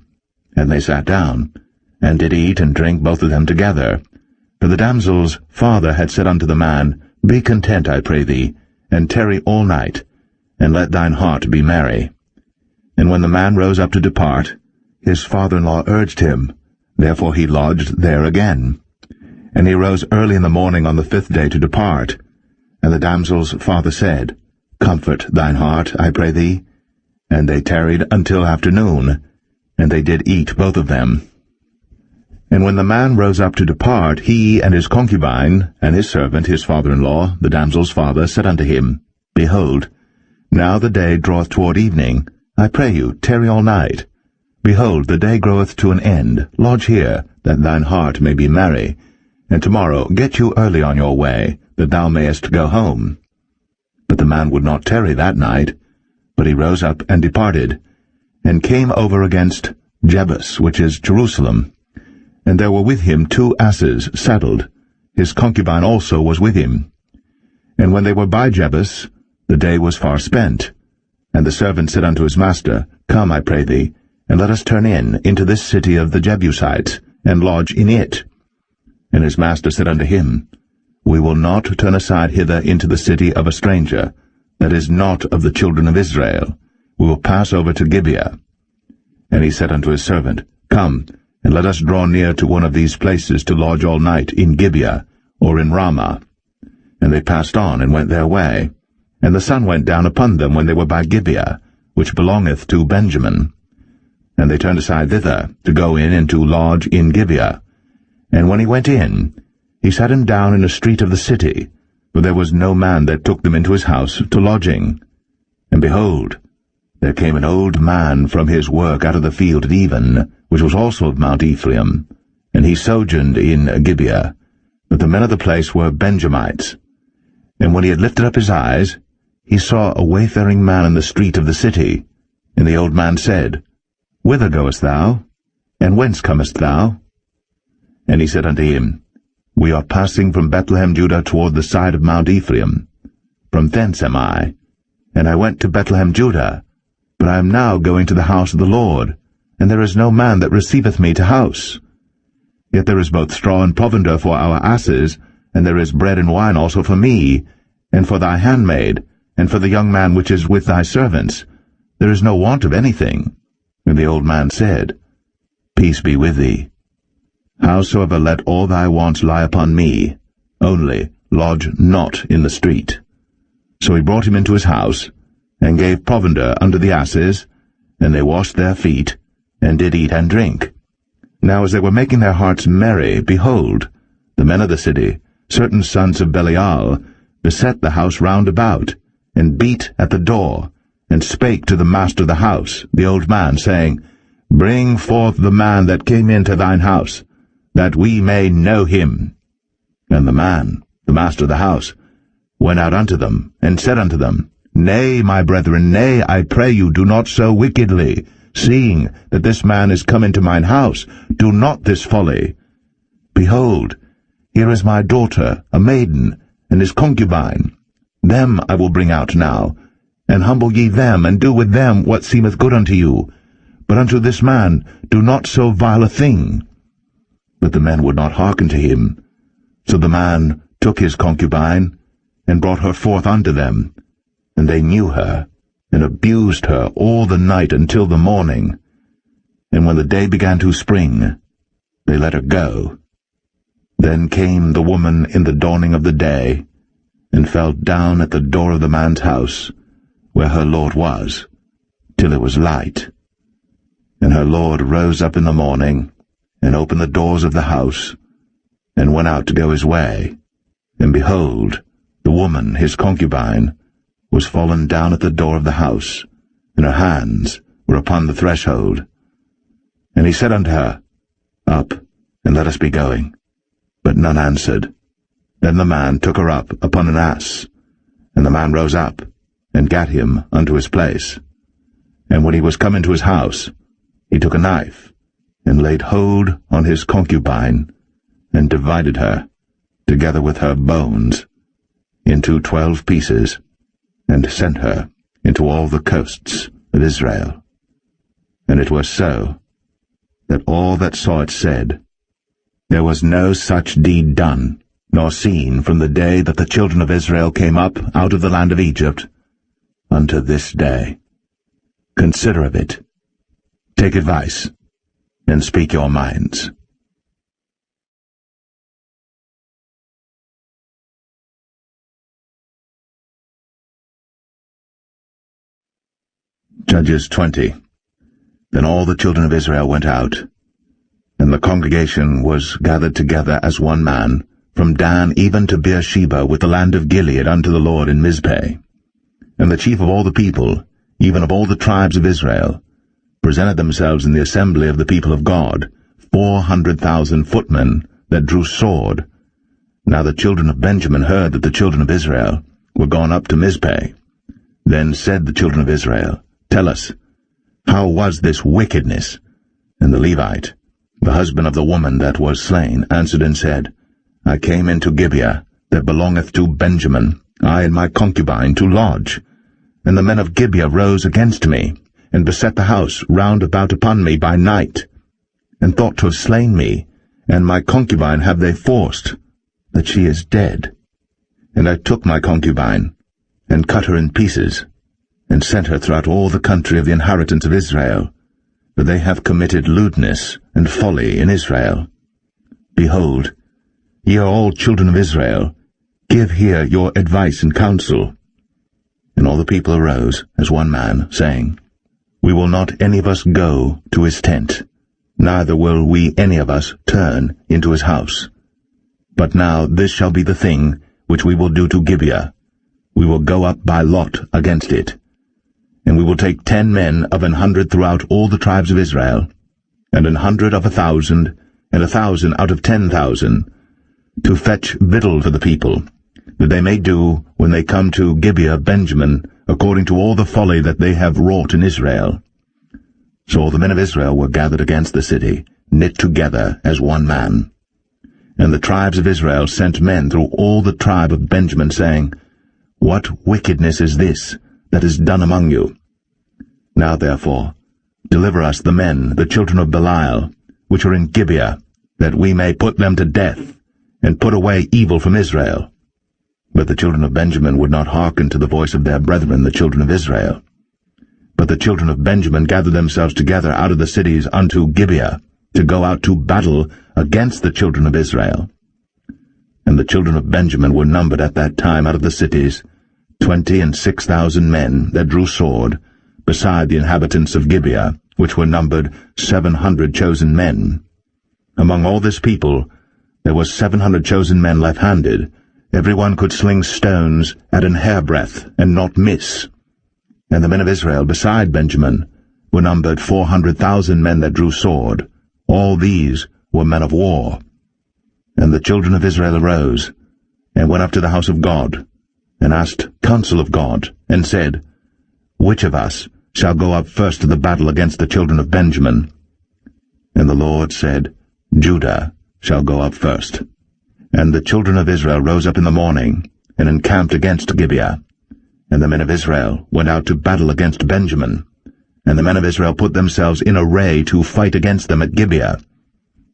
And they sat down, and did eat and drink both of them together. For the damsel's father had said unto the man, Be content, I pray thee, and tarry all night, and let thine heart be merry. And when the man rose up to depart, his father-in-law urged him, therefore he lodged there again. And he arose early in the morning on the 5th day to depart. And the damsel's father said, Comfort thine heart, I pray thee. And they tarried until afternoon, and they did eat both of them. And when the man rose up to depart, he and his concubine, and his servant, his father-in-law, the damsel's father, said unto him, Behold, now the day draweth toward evening. I pray you, tarry all night. Behold, the day groweth to an end. Lodge here, that thine heart may be merry. And tomorrow get you early on your way, that thou mayest go home. But the man would not tarry that night, but he rose up and departed, and came over against Jebus, which is Jerusalem. And there were with him 2 asses saddled. His concubine also was with him. And when they were by Jebus, the day was far spent. And the servant said unto his master, Come, I pray thee, and let us turn into this city of the Jebusites, and lodge in it. And his master said unto him, We will not turn aside hither into the city of a stranger, that is not of the children of Israel. We will pass over to Gibeah. And he said unto his servant, Come, and let us draw near to one of these places to lodge all night in Gibeah, or in Ramah. And they passed on, and went their way. And the sun went down upon them when they were by Gibeah, which belongeth to Benjamin. And they turned aside thither, to go in and to lodge in Gibeah. And when he went in, he sat him down in a street of the city, for there was no man that took them into his house to lodging. And behold, there came an old man from his work out of the field at even, which was also of Mount Ephraim, and he sojourned in Gibeah. But the men of the place were Benjamites. And when he had lifted up his eyes, he saw a wayfaring man in the street of the city. And the old man said, Whither goest thou? And whence comest thou? And he said unto him, We are passing from Bethlehem, Judah, toward the side of Mount Ephraim. From thence am I. And I went to Bethlehem, Judah, but I am now going to the house of the Lord, and there is no man that receiveth me to house. Yet there is both straw and provender for our asses, and there is bread and wine also for me, and for thy handmaid, and for the young man which is with thy servants. There is no want of anything. And the old man said, Peace be with thee. Howsoever let all thy wants lie upon me, only lodge not in the street. So he brought him into his house, and gave provender unto the asses, and they washed their feet, and did eat and drink. Now as they were making their hearts merry, behold, the men of the city, certain sons of Belial, beset the house round about, and beat at the door, and spake to the master of the house, the old man, saying, Bring forth the man that came into thine house, that we may know him. And the man, the master of the house, went out unto them, and said unto them, Nay, my brethren, nay, I pray you, do not so wickedly. seeing that this man is come into mine house, do not this folly. Behold, here is my daughter, a maiden, and his concubine. Them I will bring out now, and humble ye them, and do with them what seemeth good unto you. But unto this man do not so vile a thing. But the men would not hearken to him. So the man took his concubine, and brought her forth unto them. And they knew her, and abused her all the night until the morning. And when the day began to spring, they let her go. Then came the woman in the dawning of the day, and fell down at the door of the man's house, where her lord was, till it was light. And her lord rose up in the morning, and opened the doors of the house, and went out to go his way. And behold, the woman, his concubine, was fallen down at the door of the house, and her hands were upon the threshold. And he said unto her, Up, and let us be going. But none answered. Then the man took her up upon an ass, and the man rose up, and gat him unto his place. And when he was come into his house, he took a knife, and laid hold on his concubine, and divided her, together with her bones, into 12 pieces, and sent her into all the coasts of Israel. And it was so, that all that saw it said, There was no such deed done, nor seen from the day that the children of Israel came up out of the land of Egypt, unto this day. Consider of it, take advice, and speak your minds. Judges 20. Then all the children of Israel went out, and the congregation was gathered together as one man, from Dan even to Beersheba with the land of Gilead unto the Lord in Mizpeh. And the chief of all the people, even of all the tribes of Israel, presented themselves in the assembly of the people of God, 400,000 footmen that drew sword. Now the children of Benjamin heard that the children of Israel were gone up to Mizpeh. Then said the children of Israel, Tell us, how was this wickedness? And the Levite, the husband of the woman that was slain, answered and said, I came into Gibeah, that belongeth to Benjamin, I and my concubine, to lodge. And the men of Gibeah rose against me, and beset the house round about upon me by night, and thought to have slain me, and my concubine have they forced, that she is dead. And I took my concubine, and cut her in pieces, and sent her throughout all the country of the inheritance of Israel, for they have committed lewdness and folly in Israel. Behold, ye are all children of Israel, give here your advice and counsel. And all the people arose as one man, saying, We will not any of us go to his tent, neither will we any of us turn into his house. But now this shall be the thing which we will do to Gibeah. We will go up by lot against it. And we will take 10 men of 100 throughout all the tribes of Israel, and 100 of 1,000, and 1,000 out of 10,000, to fetch victual for the people, that they may do, when they come to Gibeah Benjamin, according to all the folly that they have wrought in Israel. So all the men of Israel were gathered against the city, knit together as one man. And the tribes of Israel sent men through all the tribe of Benjamin, saying, What wickedness is this that is done among you? Now therefore, deliver us the men, the children of Belial, which are in Gibeah, that we may put them to death, and put away evil from Israel. But the children of Benjamin would not hearken to the voice of their brethren, the children of Israel. But the children of Benjamin gathered themselves together out of the cities unto Gibeah, to go out to battle against the children of Israel. And the children of Benjamin were numbered at that time out of the cities 26,000 men that drew sword, beside the inhabitants of Gibeah, which were numbered 700 chosen men. Among all this people there was 700 chosen men left-handed. Every one could sling stones at an hairbreadth, and not miss. And the men of Israel beside Benjamin were numbered 400,000 men that drew sword. All these were men of war. And the children of Israel arose, and went up to the house of God, and asked counsel of God, and said, Which of us shall go up first to the battle against the children of Benjamin? And the Lord said, Judah shall go up first. And the children of Israel rose up in the morning, and encamped against Gibeah. And the men of Israel went out to battle against Benjamin. And the men of Israel put themselves in array to fight against them at Gibeah.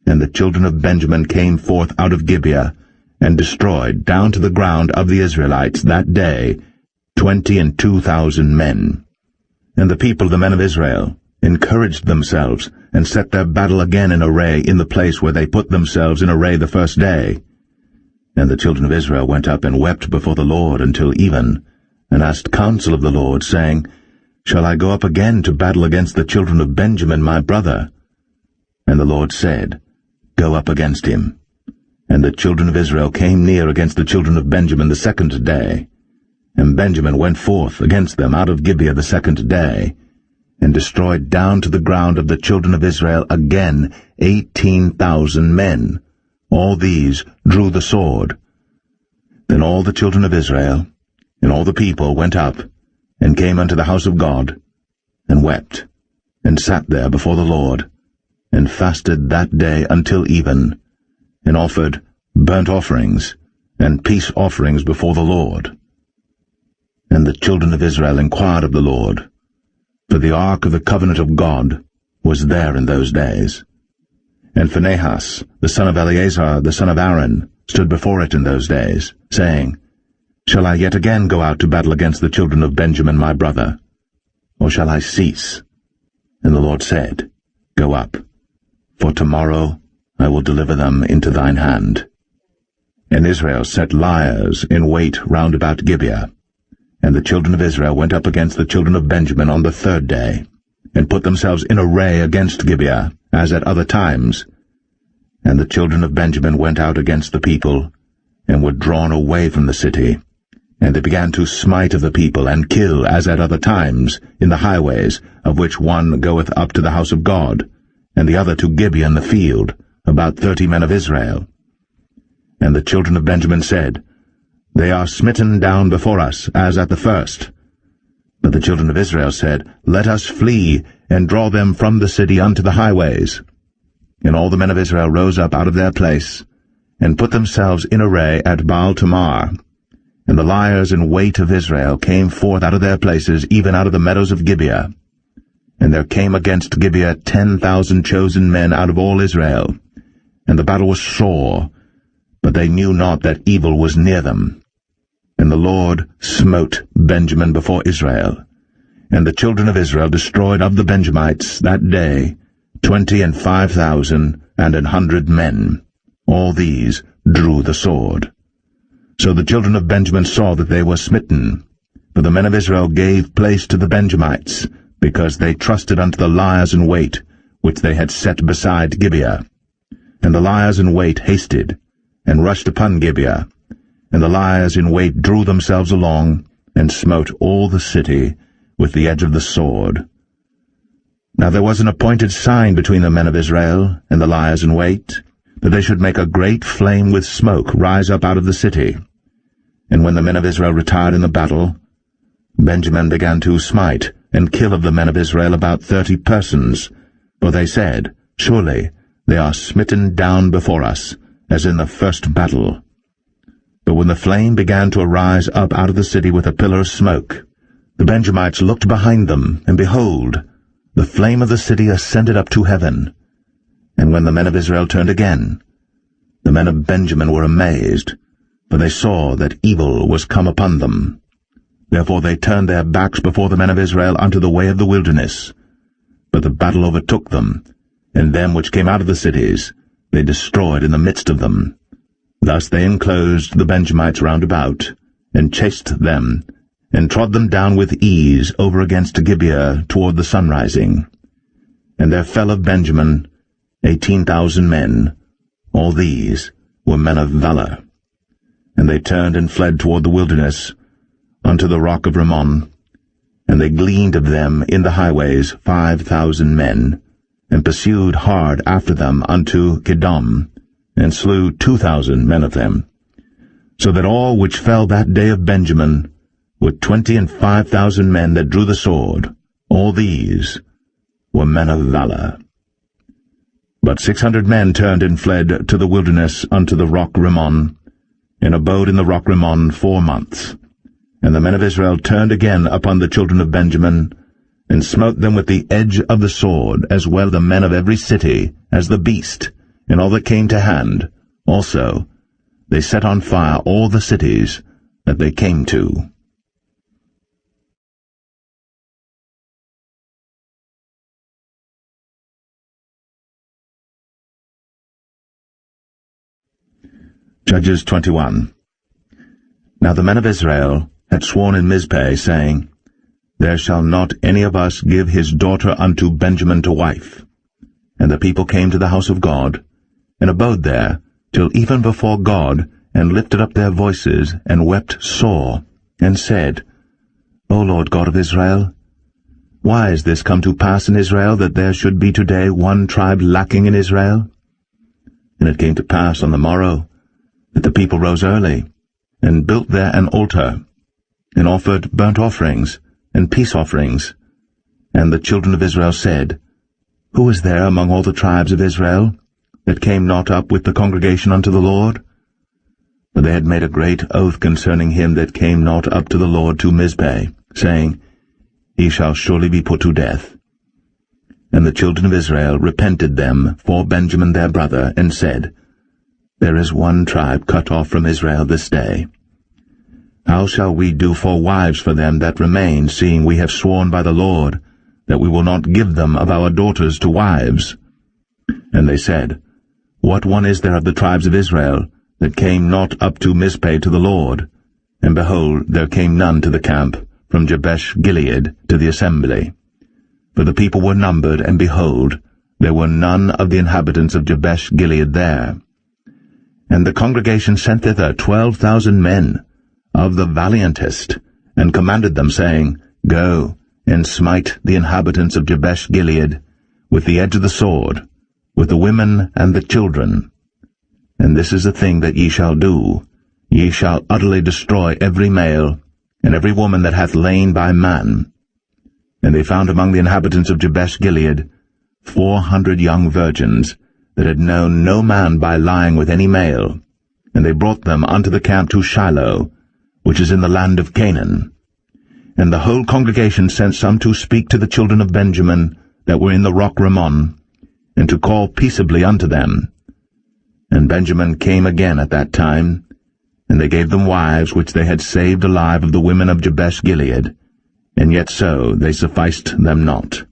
And the children of Benjamin came forth out of Gibeah, and destroyed down to the ground of the Israelites that day 22,000 men. And the people, the men of Israel, encouraged themselves, and set their battle again in array in the place where they put themselves in array the first day. And the children of Israel went up and wept before the Lord until even, and asked counsel of the Lord, saying, Shall I go up again to battle against the children of Benjamin my brother? And the Lord said, Go up against him. And the children of Israel came near against the children of Benjamin the second day. And Benjamin went forth against them out of Gibeah the second day, and destroyed down to the ground of the children of Israel again 18,000 men. All these drew the sword. Then all the children of Israel and all the people went up, and came unto the house of God, and wept, and sat there before the Lord, and fasted that day until even, and offered burnt offerings and peace offerings before the Lord. And the children of Israel inquired of the Lord, for the ark of the covenant of God was there in those days. And Phinehas, the son of Eleazar, the son of Aaron, stood before it in those days, saying, Shall I yet again go out to battle against the children of Benjamin my brother? Or shall I cease? And the Lord said, Go up, for tomorrow I will deliver them into thine hand. And Israel set liers in wait round about Gibeah. And the children of Israel went up against the children of Benjamin on the third day, and put themselves in array against Gibeah, as at other times. And the children of Benjamin went out against the people, and were drawn away from the city. And they began to smite of the people, and kill, as at other times, in the highways, of which one goeth up to the house of God, and the other to Gibeah in the field, about 30 men of Israel. And the children of Benjamin said, They are smitten down before us, as at the first. But the children of Israel said, Let us flee, and draw them from the city unto the highways. And all the men of Israel rose up out of their place, and put themselves in array at Baal-Tamar. And the liers in wait of Israel came forth out of their places, even out of the meadows of Gibeah. And there came against Gibeah 10,000 chosen men out of all Israel. And the battle was sore, but they knew not that evil was near them. And the Lord smote Benjamin before Israel. And the children of Israel destroyed of the Benjamites that day 25,000 and 100 men. All these drew the sword. So the children of Benjamin saw that they were smitten. But the men of Israel gave place to the Benjamites, because they trusted unto the liers in wait, which they had set beside Gibeah. And the liers in wait hasted, and rushed upon Gibeah. And the liers in wait drew themselves along, and smote all the city with the edge of the sword. Now there was an appointed sign between the men of Israel and the liers in wait, that they should make a great flame with smoke rise up out of the city. And when the men of Israel retired in the battle, Benjamin began to smite and kill of the men of Israel about 30 persons, for they said, Surely they are smitten down before us, as in the first battle. But when the flame began to arise up out of the city with a pillar of smoke, the Benjamites looked behind them, and behold, the flame of the city ascended up to heaven. And when the men of Israel turned again, the men of Benjamin were amazed, for they saw that evil was come upon them. Therefore they turned their backs before the men of Israel unto the way of the wilderness. But the battle overtook them, and them which came out of the cities they destroyed in the midst of them. Thus they enclosed the Benjamites round about, and chased them, and trod them down with ease over against Gibeah toward the sunrising. And there fell of Benjamin 18,000 men. All these were men of valor. And they turned and fled toward the wilderness, unto the rock of Rimmon. And they gleaned of them in the highways 5,000 men, and pursued hard after them unto Kidom, and slew 2,000 men of them. So that all which fell that day of Benjamin were 25,000 men that drew the sword, All these were men of valor. But 600 men turned and fled to the wilderness unto the rock Rimmon, and abode in the rock Rimmon 4 months. And the men of Israel turned again upon the children of Benjamin, and smote them with the edge of the sword, as well the men of every city as the beast, and all that came to hand. Also they set on fire all the cities that they came to. Judges 21. Now the men of Israel had sworn in Mizpeh, saying, There shall not any of us give his daughter unto Benjamin to wife. And the people came to the house of God, and abode there till even before God, and lifted up their voices, and wept sore, and said, O Lord God of Israel, why is this come to pass in Israel, that there should be today one tribe lacking in Israel? And it came to pass on the morrow, that the people rose early, and built there an altar, and offered burnt offerings, and peace offerings. And the children of Israel said, Who is there among all the tribes of Israel, that came not up with the congregation unto the Lord? For they had made a great oath concerning him that came not up to the Lord to Mizpeh, saying, He shall surely be put to death. And the children of Israel repented them for Benjamin their brother, and said, There is one tribe cut off from Israel this day. How shall we do for wives for them that remain, seeing we have sworn by the Lord, that we will not give them of our daughters to wives? And they said, What one is there of the tribes of Israel, that came not up to Mizpeh to the Lord? And behold, there came none to the camp, from Jabesh-Gilead to the assembly. For the people were numbered, and behold, there were none of the inhabitants of Jabesh-Gilead there. And the congregation sent thither 12,000 men, of the valiantest, and commanded them, saying, Go, and smite the inhabitants of Jabesh-Gilead with the edge of the sword, with the women and the children. And this is the thing that ye shall do. Ye shall utterly destroy every male, and every woman that hath lain by man. And they found among the inhabitants of Jabesh-Gilead 400 young virgins, that had known no man by lying with any male. And they brought them unto the camp to Shiloh, which is in the land of Canaan. And the whole congregation sent some to speak to the children of Benjamin that were in the rock Rimmon, and to call peaceably unto them. And Benjamin came again at that time, and they gave them wives which they had saved alive of the women of Jabesh-Gilead, and yet so they sufficed them not.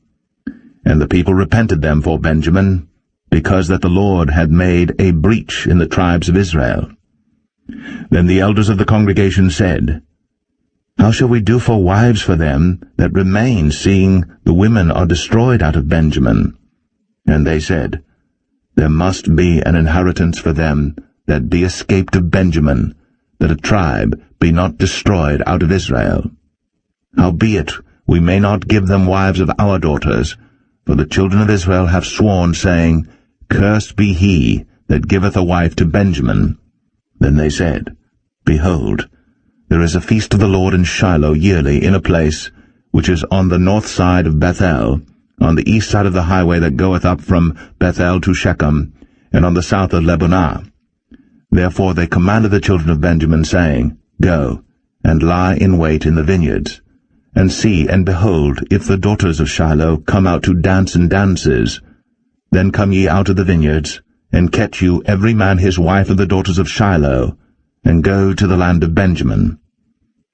And the people repented them for Benjamin, because that the Lord had made a breach in the tribes of Israel. Then the elders of the congregation said, How shall we do for wives for them that remain, seeing the women are destroyed out of Benjamin? And they said, There must be an inheritance for them that be escaped of Benjamin, that a tribe be not destroyed out of Israel. Howbeit we may not give them wives of our daughters, for the children of Israel have sworn, saying, Cursed be he that giveth a wife to Benjamin. Then they said, Behold, there is a feast of the Lord in Shiloh yearly, in a place which is on the north side of Bethel, on the east side of the highway that goeth up from Bethel to Shechem, and on the south of Lebonah. Therefore they commanded the children of Benjamin, saying, Go, and lie in wait in the vineyards, and see, and behold, if the daughters of Shiloh come out to dance in dances, then come ye out of the vineyards, and catch you every man his wife of the daughters of Shiloh, and go to the land of Benjamin.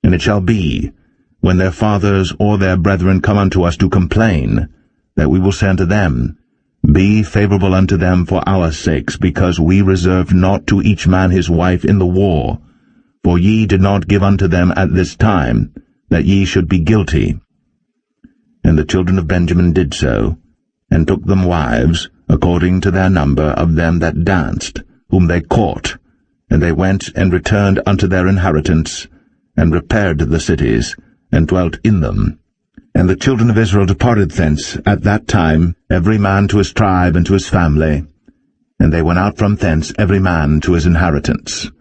And it shall be, when their fathers or their brethren come unto us to complain, that we will say unto them, Be favorable unto them for our sakes, because we reserved not to each man his wife in the war, for ye did not give unto them at this time, that ye should be guilty. And the children of Benjamin did so, and took them wives, according to their number of them that danced, whom they caught, and they went and returned unto their inheritance, and repaired to the cities, and dwelt in them. And the children of Israel departed thence at that time, every man to his tribe and to his family, and they went out from thence every man to his inheritance.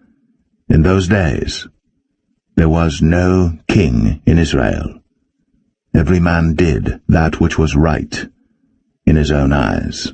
In those days there was no king in Israel. every man did that which was right in his own eyes.